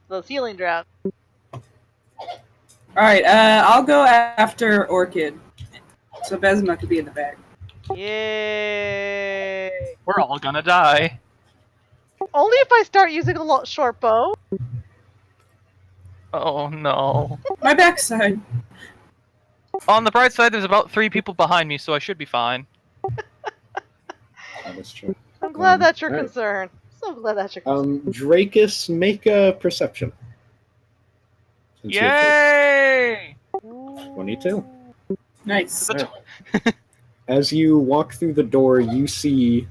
The healing drought. Alright, I'll go after Orchid. So Besma could be in the back. Yay! We're all gonna die. Only if I start using a short bow. Oh no. My backside. On the bright side, there's about 3 people behind me, so I should be fine. That is true. I'm glad that's your alright. concern. So glad that's your concern. Dracus, make a perception. Since you're first. Yay! 22. Nice. That's As you walk through the door, you see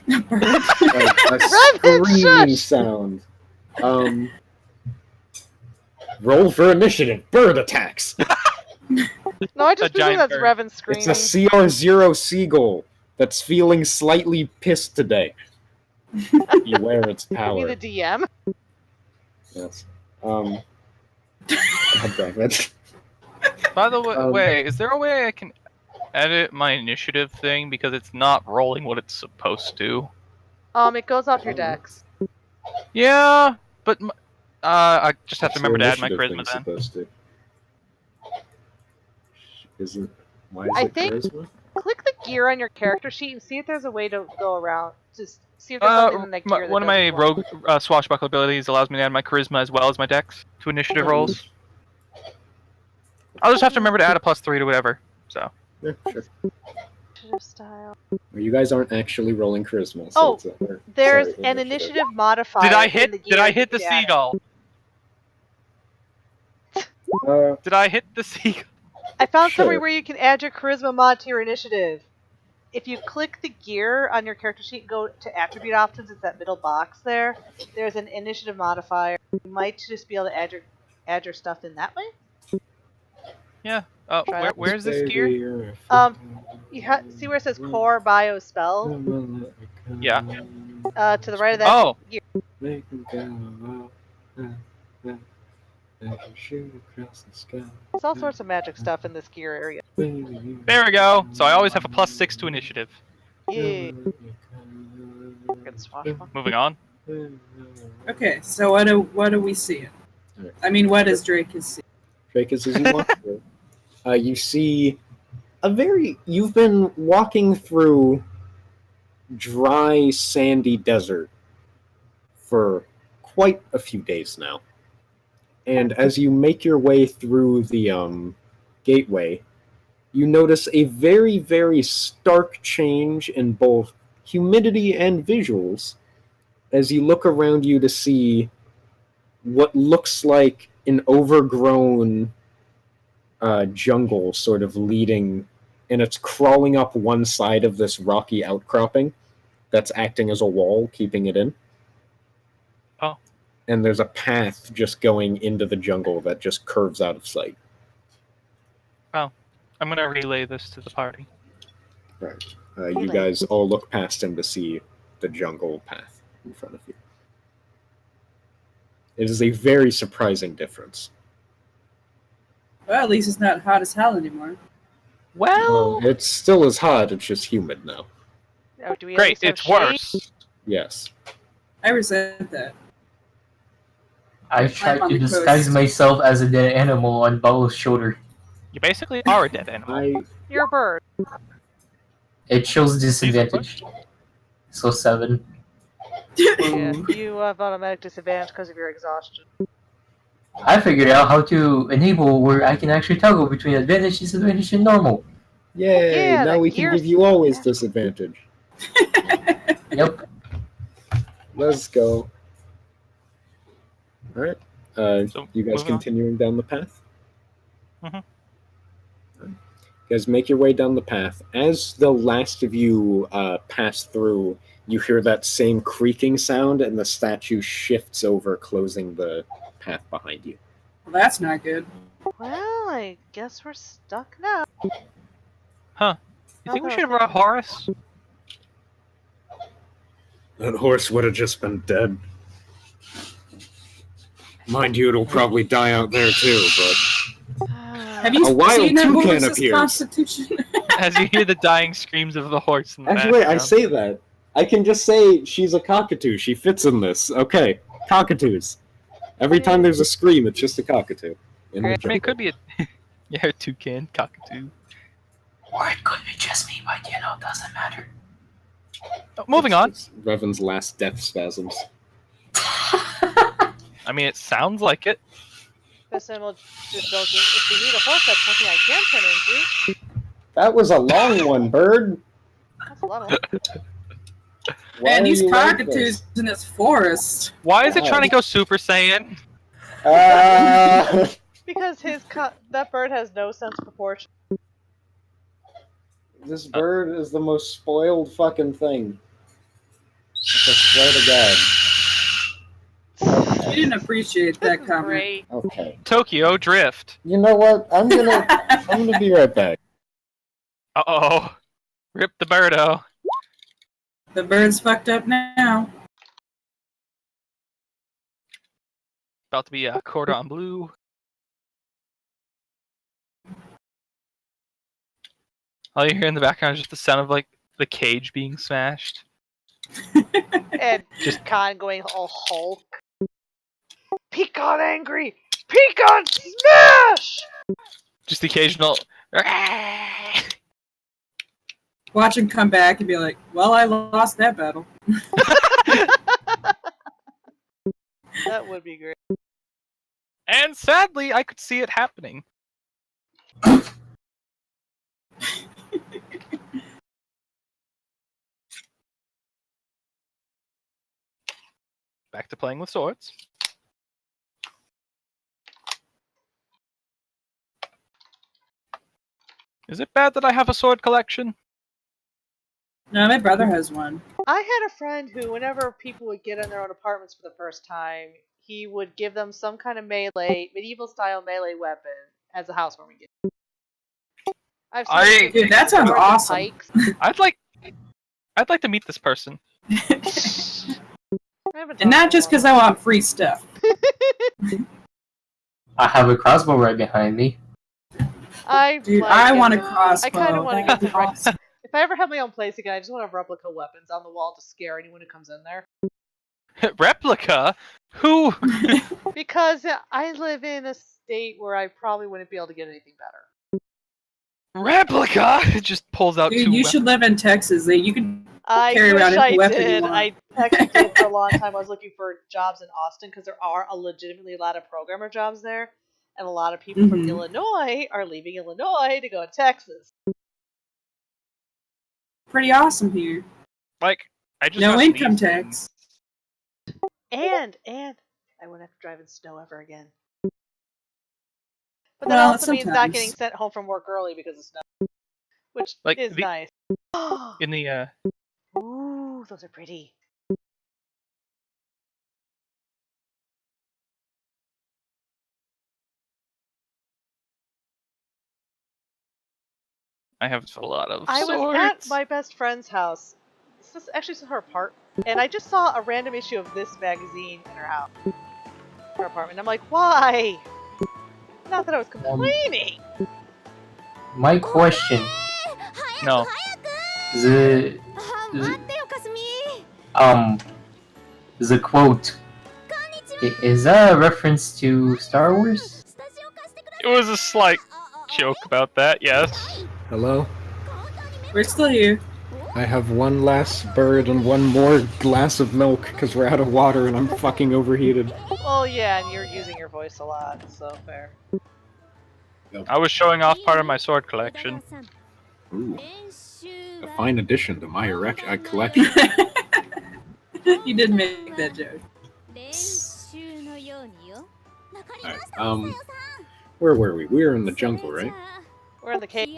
a Revan, screaming shush! sound. Roll for initiative. Bird attacks. No, I just a presume giant that's bird. Revan screaming. It's a CR0 seagull that's feeling slightly pissed today. Beware its Be power. the DM. Yes. God damn it. By the way, Um, is there a way I can edit my initiative thing because it's not rolling what it's supposed to? It goes off your decks. Yeah, but I just have to What's your remember to add my initiative charisma thing then. supposed to? Isn't why is I it think- charisma? Click the gear on your character sheet and see if there's a way to go around. Just see if there's something in that gear. that One of my doesn't work. rogue swashbuckle abilities allows me to add my charisma as well as my dex to initiative rolls. I'll just have to remember to add a +3 to whatever. So Yeah, sure. Initiative style. Well, you guys aren't actually rolling charisma. So Oh, it's There's sorry, an initiative modifier. did I in hit? the Did gear I you hit the can add. seagull? Did I hit the seagull? I found somewhere Sure. where you can add your charisma mod to your initiative. If you click the gear on your character sheet, go to attribute options. It's that middle box there. There's an initiative modifier. You might just be able to add your stuff in that way. Oh, Try it. where's this gear? You see where it says core bio spell? Yeah. To the right of that. Oh, Make 'em go, shoot across the sky. There's all sorts of magic stuff in this gear area. there we go. So I always have a +6 to initiative. Yay. Good swashbuckle. Moving on. Okay, so what are we seeing? I mean, what is Drake is seeing? Dracus, as you walk through, you see you've been walking through dry, sandy desert for quite a few days now. And as you make your way through the gateway, you notice a very, very stark change in both humidity and visuals as you look around you to see what looks like an overgrown jungle sort of leading, and it's crawling up one side of this rocky outcropping that's acting as a wall, keeping it in. Oh. And there's a path just going into the jungle that just curves out of sight. I'm gonna relay this to the party. Right. You guys all look past him to see the jungle path in front of you. It is a very surprising difference. Well, at least it's not hot as hell anymore. Well, It's still as hot, it's just humid now. Oh, do we at great. least have It's shade? worse. Yes. I resent that. I I'm tried on to the disguise coast. myself as a dead animal on Bowl's shoulder. You basically are a dead animal. You're a bird. It shows disadvantage. So 7. Yeah, you have automatic disadvantage because of your exhaustion. I figured out how to enable where I can actually toggle between advantage, disadvantage, and normal. Yay! Yeah, now the we can gears- give you always yeah. disadvantage. Yep. Let's go. Alright. So, You guys moving on. continuing down the path? Mhm. You guys make your way down the path. As the last of you pass through, you hear that same creaking sound, and the statue shifts over, closing the path behind you. Well, that's not good. Well, I guess we're stuck now. You think we Not should have that brought Horace? That horse would have just been dead. Mind you, it'll probably die out there too, but... Have you A wild seen that toucan horse's appears. constitution? As you hear the dying screams of the horse in the Actually, I background. say that. I can just say she's a cockatoo. She fits in this. Okay, cockatoos. Every time there's a scream, it's just a cockatoo. In the I mean, jungle. it could be a yeah, a toucan, cockatoo. Or it could be just me, but doesn't matter. Oh, moving on. It's Revan's last death spasms. I mean, it sounds like it. Best animal just don't get, if you need a horse, that's something I can turn into. That was a long one, Bird. That's a lot of Why Man, are these you like cockatoos in this forest. Why is it Why? trying to go Super Saiyan? this? Because that bird has no sense of proportion. This bird is the most spoiled fucking thing. I swear to God. You didn't appreciate that comment. Great. Okay. Tokyo Drift. You know what? I'm gonna be right back. Uh-oh. Rip the birdo. The bird's fucked up now. About to be a cordon bleu. All you hear in the background is just the sound of, like, the cage being smashed. And just Khan going all Hulk. Pecan angry! Pecan smash! Just the occasional... Watch him come back and be like, well, I lost that battle. That would be great. And sadly, I could see it happening. Back to playing with swords. Is it bad that I have a sword collection? No, my brother has one. I had a friend who, whenever people would get in their own apartments for the first time, he would give them some kind of medieval style melee weapon as a housewarming gift. I've seen Dude, that sounds swords and awesome. pikes. I'd like to meet this person. I haven't And talked not to just him. because I want free stuff. I have a crossbow right behind me. Dude, like I it. want a crossbow. I kind of want to That'd get be the right. awesome. If I ever have my own place again, I just want to have replica weapons on the wall to scare anyone who comes in there. Replica? Who? Because I live in a state where I probably wouldn't be able to get anything better. Replica? It just pulls out Dude, two you should live in Texas. You can I carry wish around I any weapon you did. want. I actually did for a long time. I was looking for jobs in Austin because there are legitimately a lot of programmer jobs there, and a lot of people from Mhm. Illinois are leaving Illinois to go to Texas. pretty awesome here. Like, I just No want income these tax. And I wouldn't have to drive in snow ever again. But that Well, also means not sometimes. getting sent home from work early because of snow, which Like, is the- nice. in the Ooh, those are pretty. I have a lot of I was swords. at my best friend's house. This is her apartment, and I just saw a random issue of this magazine in her house, her apartment. I'm like, why? Not that I was complaining. My question: No. the the quote is that a reference to Star Wars? It was a slight joke about that, yes. Hello? We're still here. I have one last bird and one more glass of milk because we're out of water and I'm fucking overheated. Well, yeah, and you're using your voice a lot, so fair. I was showing off part of my sword collection. Ooh, a fine addition to my collection. You did make that joke. Alright, where were we? We were in the jungle, right? We're in the cave.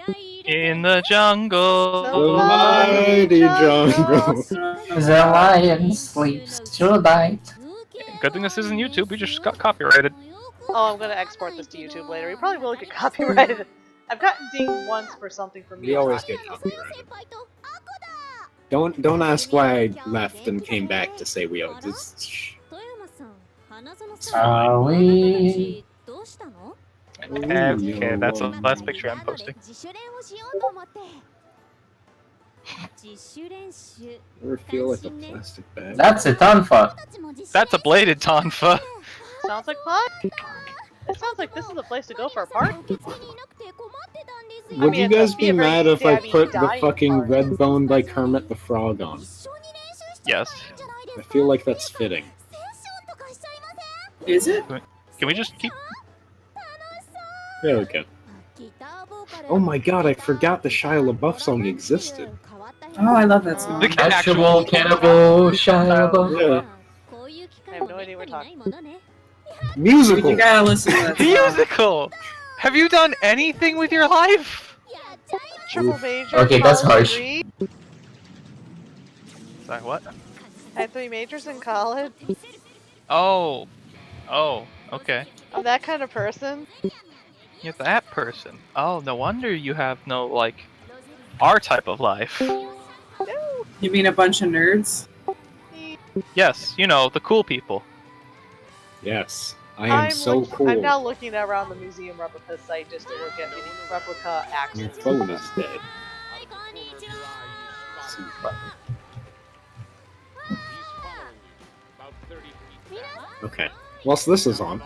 In the jungle. The mighty jungle. The lion sleeps tonight. Good thing this isn't YouTube, we just got copyrighted. Oh, I'm gonna export this to YouTube later. We probably will get copyrighted. I've gotten dinged once for something from We always get copyrighted. Don't ask why I left and came back to say we owe this. We Okay, that's the last picture I'm posting. Ever feel like a plastic bag? That's a tonfa. That's a bladed tonfa. Sounds like fun. It sounds like this is the place to go for a party. Would you it's guys a be very mad if I stabby, put the dying fucking party. red bone like Kermit the Frog on? Yes. I feel like that's fitting. Is it? Can we just keep... Yeah, okay. Oh my god, I forgot the Shia LaBeouf song existed. Oh, I love that song. The Actual cannibal Shia LaBeouf. Yeah. I have no idea what we're talking about. Musical! You gotta listen to that song. Musical! Have you done anything with your life? Triple major. Okay, that's college harsh. degree. Sorry, what? Had 3 majors in college. Oh. Oh, okay. I'm that kind of person. You're that person. Oh, no wonder you have no, like, our type of life. You mean a bunch of nerds? Yes, you know, the cool people. Yes, I am so cool. I'm now looking around the museum replica site just to look at any replica Your axes. phone is dead. Okay. Whilst this is on,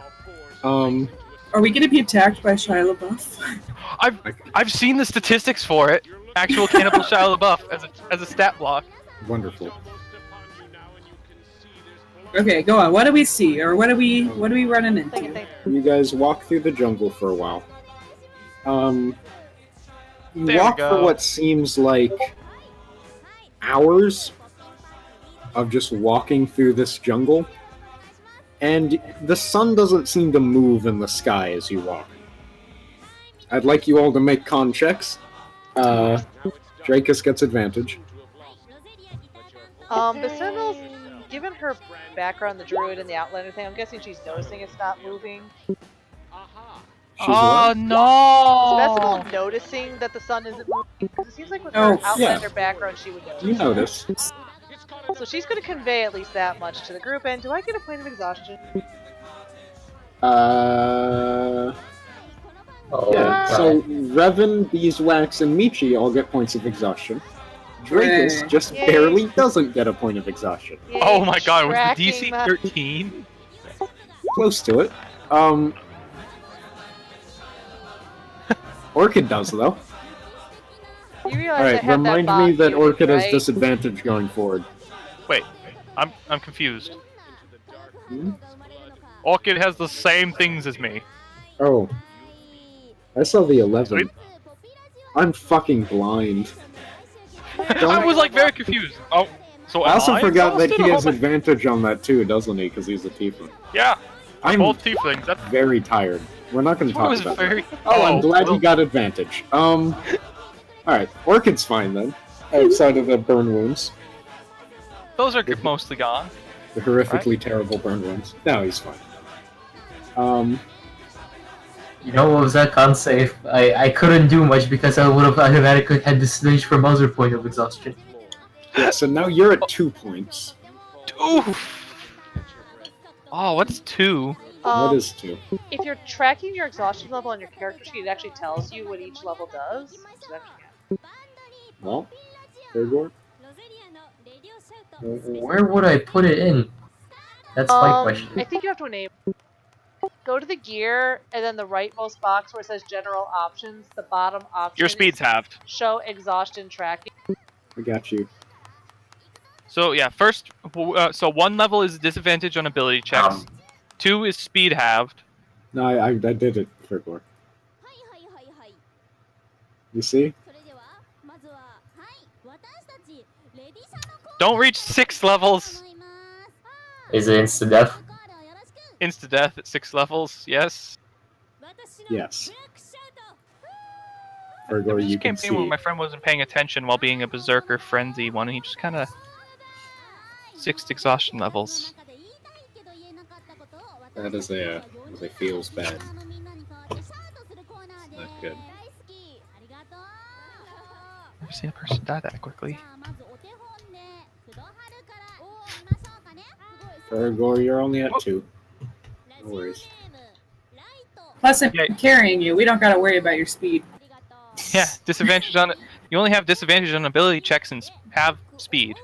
Are we gonna be attacked by Shia LaBeouf? I've seen the statistics for it. Actual Cannibal Shia LaBeouf as a stat block. wonderful. Okay, go on. What do we see, or what are we running into? You guys walk through the jungle for a while. You There we walk go. for what seems like hours of just walking through this jungle, and the sun doesn't seem to move in the sky as you walk. I'd like you all to make con checks. Drakus gets advantage. Basindel's, given her background, the druid and the outlander thing, I'm guessing she's noticing it's not moving. She's Oh what? no! Basindel's noticing that the sun isn't moving. 'Cause it seems like with her Oh, outlander background, she would notice. You notice. So she's going to convey at least that much to the group. And do I get a point of exhaustion? Oh, Yeah, God. so Revan, Beeswax, and Michi all get points of exhaustion. Drakus Yay. just Yay. barely doesn't get a point of exhaustion. Yay, Oh my god, was the tracking DC my- 13? Close to it. Orchid does, though. You realize Alright, I have remind that me bot that muted, Orchid has right? disadvantage going forward. Wait, I'm confused. Hmm? Orchid has the same things as me. Oh. I saw the 11. Sweet. I'm fucking blind. I was like very confused. Oh, so I also forgot that exhausted? he has Oh my- advantage on that too, doesn't he? Because he's a tiefling. Yeah, I'm both tieflings. That's very tired. We're not going to I talk was about that. very. Oh, I'm glad he got advantage. Alright, Orchid's fine then. Outside of the burn wounds. Those are mostly gone. The horrifically terrible burn wounds. No, he's fine. You know what was that con save? I couldn't do much because I would have automatically had disadvantage from other point of exhaustion. Yeah, so now you're at 2 points. Oof. Oh, what's 2? What is 2? If you're tracking your exhaustion level on your character sheet, it actually tells you what each level does. Which is actually Well, Fergor? Where would I put it in? That's my question. I think you have to enable. Go to the gear, and then the rightmost box where it says General Options. The bottom option. Your speed's halved. Show exhaustion tracking. I got you. So yeah, first, so 1 level is disadvantage on ability checks. 2 is speed halved. No, I did it, Fergor. You see? Don't reach 6 levels. Is it insta death? Insta death at 6 levels. Yes. Yes. There Fergor, was you this can campaign where see. my friend wasn't paying attention while being a berserker frenzy one, and he just kind of 6 exhaustion levels. That is a feels bad. Not good. Never seen a person die that quickly. Fergor, you're only at 2. No worries. Plus, I'm Yeah. carrying you. We don't gotta worry about your speed. Yeah, disadvantage on it. You only have disadvantage on ability checks and have speed.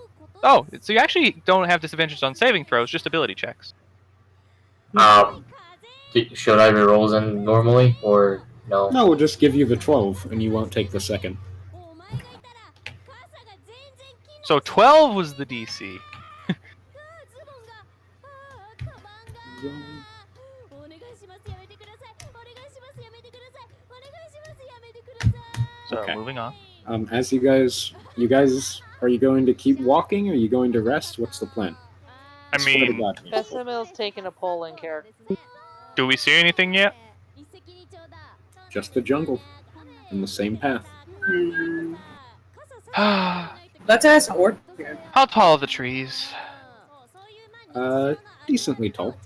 Oh, so you actually don't have disadvantage on saving throws, just ability checks. Should I reroll them normally or no? No, we'll just give you the 12, and you won't take the second. So 12 was the DC. So Okay. moving on. As you guys, are you going to keep walking? Or are you going to rest? What's the plan? I Swear to mean, God. Bessimil's taking a poll in character. do we see anything yet? Just the jungle, in the same path. Hmm. How Let's ask Orchid. tall are the trees? Decently tall.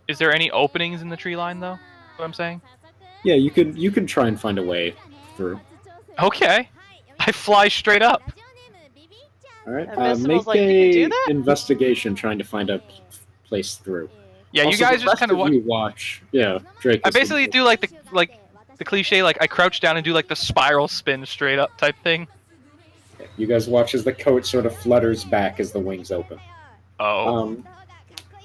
Is there any openings in the tree line, though? What I'm saying? Yeah, you could try and find a way through. Okay. I fly straight up. All right, And Bessimil's make like, "You can do a that?" investigation trying to find a place through. Yeah, you Also, guys the just rest kind of you watch. Yeah, Drake. I is the- basically do like the cliche, like I crouch down and do like the spiral spin straight up type thing. You guys watch as the coat sort of flutters back as the wings open. Oh,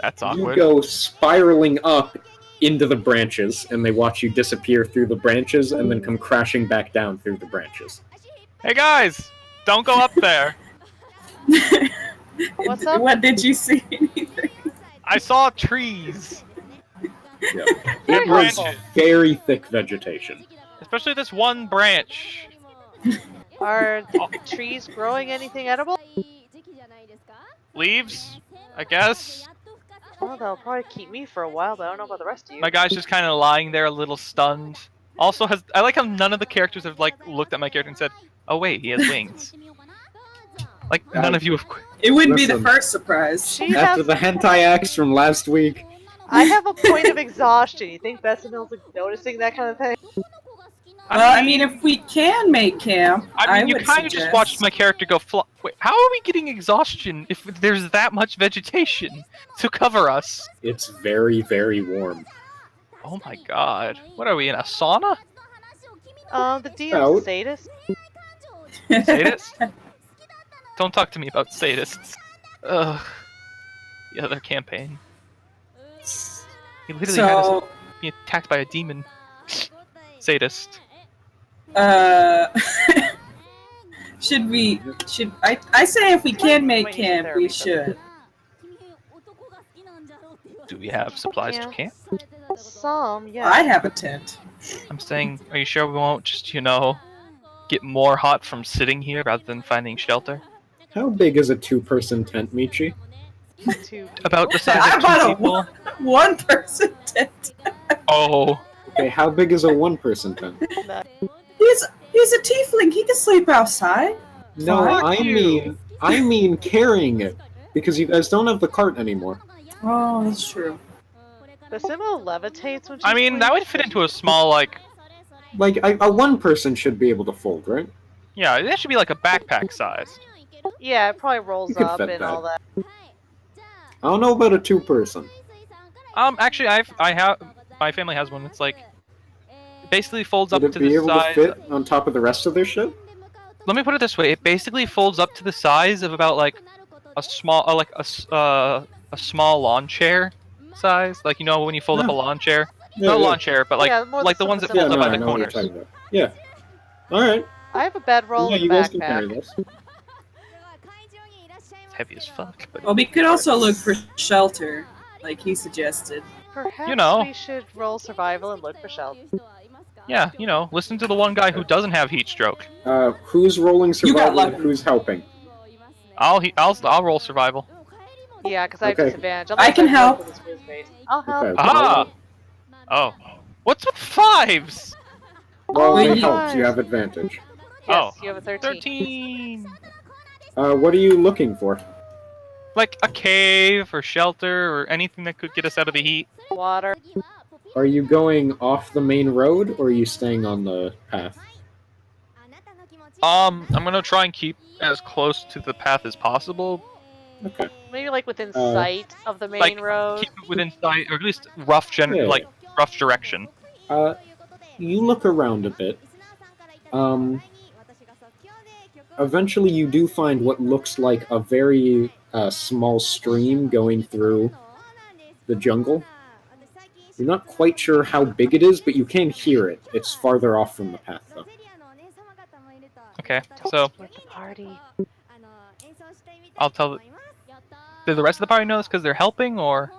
that's You awkward. go spiraling up into the branches, and they watch you disappear through the branches, and then come crashing back down through the branches. Hey guys, don't go up there. What's up? What did you see? Anything? I saw trees, Yeah. Very It was helpful. very thick vegetation. especially this one branch. Are trees growing anything edible? Leaves, I guess. Well, they'll probably keep me for a while, but I don't know about the rest of you. My guy's just kind of lying there, a little stunned. Also, I like how none of the characters have like looked at my character and said, "Oh wait, he has wings." Like none of you have. It wouldn't be the Listen. first surprise. She After has. the hentai axe from last week, I have a point of exhaustion. You think Bessimil's noticing that kind of thing? Well, I mean, if we can make camp, I mean, you would kind of just suggest- watched my character go fly. Wait, how are we getting exhaustion if there's that much vegetation to cover us? it's very, very warm. Oh my god. What are we in a sauna? The DM's Oh. a sadist. Sadist? Don't talk to me about sadists. Ugh. The other campaign. He literally had us So, being attacked by a demon. Sadist. should we? Should I say if we can make Might need camp, therapy we sometime. should. Do we have supplies to Yeah. camp? Some, yeah. I have a tent. I'm saying, are you sure we won't just, get more hot from sitting here rather than finding shelter? How big is a 2-person tent, Michi? Two. About the size I of bought two a people? one person tent. Oh. Okay, how big is a 1-person tent? He's a tiefling. He can sleep outside. No, Fuck you. I mean carrying it, because you guys don't have the cart anymore. Oh, that's true. Basimo levitates when she I mean, that would fit into a small, like, Like a one person should be able to fold, right? yeah, that should be like a backpack size. Yeah, it probably rolls You could up fit and that. all that. I don't know about a two person. Actually, I have, my family has one. It's like, basically folds up Would it to be the able size. to fit on top of the rest of their shit? Let me put it this way: it basically folds up to the size of about like a small, a small lawn chair size. Like, you know, when you fold up a lawn chair, not a lawn chair, but like Yeah, more like the the ones that simple fold Yeah, up no, by I the know what you're corners. talking about. Yeah. All right. I have a bedroll Yeah, and you a guys can carry backpack. this. It's heavy as fuck. But Well, we could also look for shelter, like he suggested. Perhaps You know. we should roll survival and look for shelter. yeah, you know, listen to the one guy who doesn't have heat stroke. Who's rolling You got survival and lucky. who's helping? I'll roll survival. Yeah, because I have Okay. disadvantage. I can help. With this whiz base. I'll help. Okay. Ah! Oh, what's with fives? Well, Oh, it you- helps. You have advantage. Yes, Oh. you have a 13. 13. What are you looking for? Like a cave or shelter or anything that could get us out of the heat. Water. Are you going off the main road or are you staying on the path? I'm gonna try and keep as close to the path as possible. Okay. Maybe like within Uh, sight of the main like, road. Keep it within sight, or at least rough Yeah. like rough direction. You look around a bit. Eventually you do find what looks like a very small stream going through the jungle. You're not quite sure how big it is, but you can hear it. It's farther off from the path, though. Okay, Don't so split the party. I'll tell. Did the rest of the party know this because they're helping, or?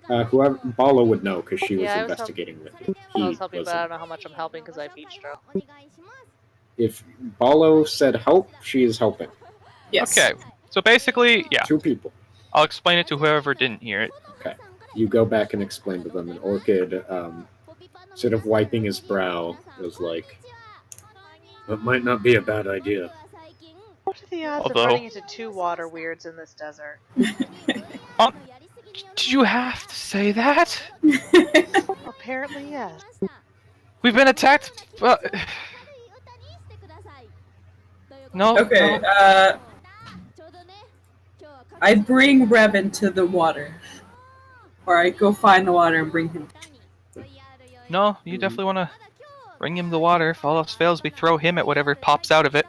Whoever Bala would know because she was Yeah, I was investigating with you. I was helping, but I wasn't. don't know how much I'm helping because I have heat stroke. If Balo said help, she is helping. Yes. Okay, so basically, yeah, Two people. I'll explain it to whoever didn't hear it. You go back and explain to them, and Orchid, sort of wiping his brow, was like, "That might not be a bad idea." What are the odds Although- of running into two water weirds in this desert? Did you have to say that? Apparently, yes. We've been attacked. No. Okay, no. I bring Revan to the water. Or I go find the water and bring him. No, you definitely want to bring him the water. If all else fails, we throw him at whatever pops out of it.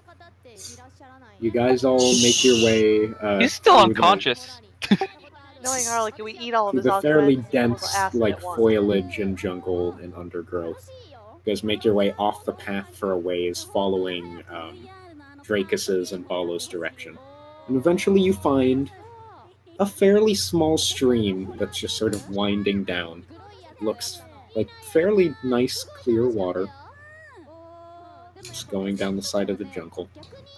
You guys all make your way. He's still through the- unconscious. Knowing how, like, we eat all of through his the fairly occupants, dense, we'll ask them like at once. foliage and jungle and undergrowth. You guys make your way off the path for a ways, following Dracus's and Balo's direction, and eventually you find a fairly small stream that's just sort of winding down. It looks like fairly nice, clear water, just going down the side of the jungle.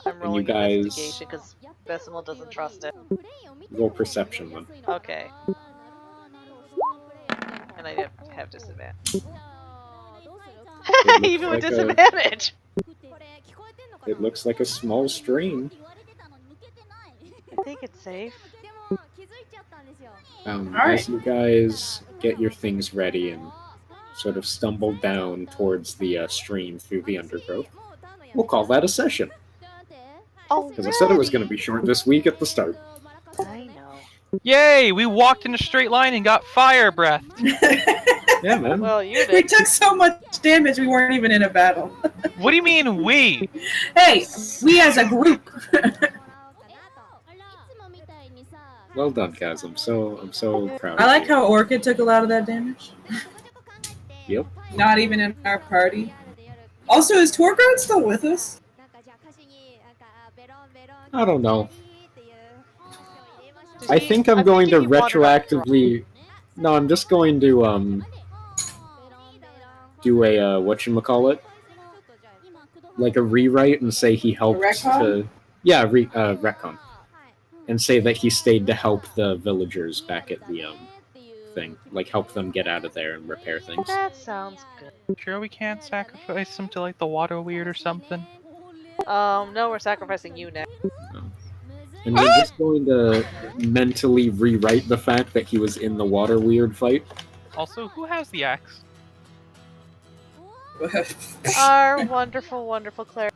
I'm you rolling guys- investigation because Decimal doesn't trust it. Roll perception then. Okay. And I have disadvantage. looks Even with like a- disadvantage! It looks like a small stream. I think it's safe. Alright. As you guys get your things ready and sort of stumble down towards the stream through the undergrowth, we'll call that a session. Oh, Because I said it was going to be short this week at the start. I know. Yay! We walked in a straight line and got fire breath. Yeah, man. Well, you We did. took so much damage we weren't even in a battle. What do you mean we? Hey, we as a group. Well done, guys. I'm so proud. I of like you. how Orchid took a lot of that damage. Yep. Not even in our party. Also, is Torgard still with us? I don't know. Did I he- think I'm I'm going to thinking he wandered off the retroactively. No, I'm just going to do a whatchamacallit? Like a rewrite and say he helped retcon? to retcon. And say that he stayed to help the villagers back at the thing. Like help them get out of there and repair things. That sounds good. Sure, we can't sacrifice him to like the water weird or something. No, we're sacrificing you next. And we're just going to mentally rewrite the fact that he was in the water weird fight. Also, who has the axe? Our wonderful, wonderful Claire.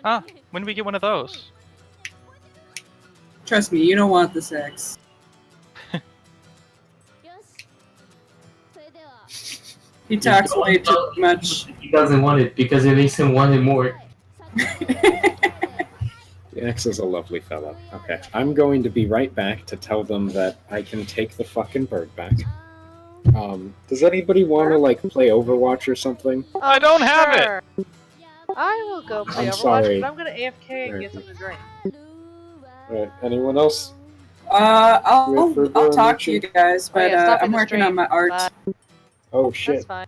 Ah, when do we get one of those? Trust me, you don't want the sex. He talks way too much. He doesn't want it because it makes him want it more. The X is a lovely fellow. Okay, I'm going to be right back to tell them that I can take the fucking bird back. Does anybody want to like play Overwatch or something? I don't have it! Sure. I will go play I'm Overwatch, sorry. but I'm gonna AFK and get something to drink. Alright, anyone else? I'll talk to you guys, but yeah, stop I'm the working on stream. my art. Bye. Oh That's shit. fine.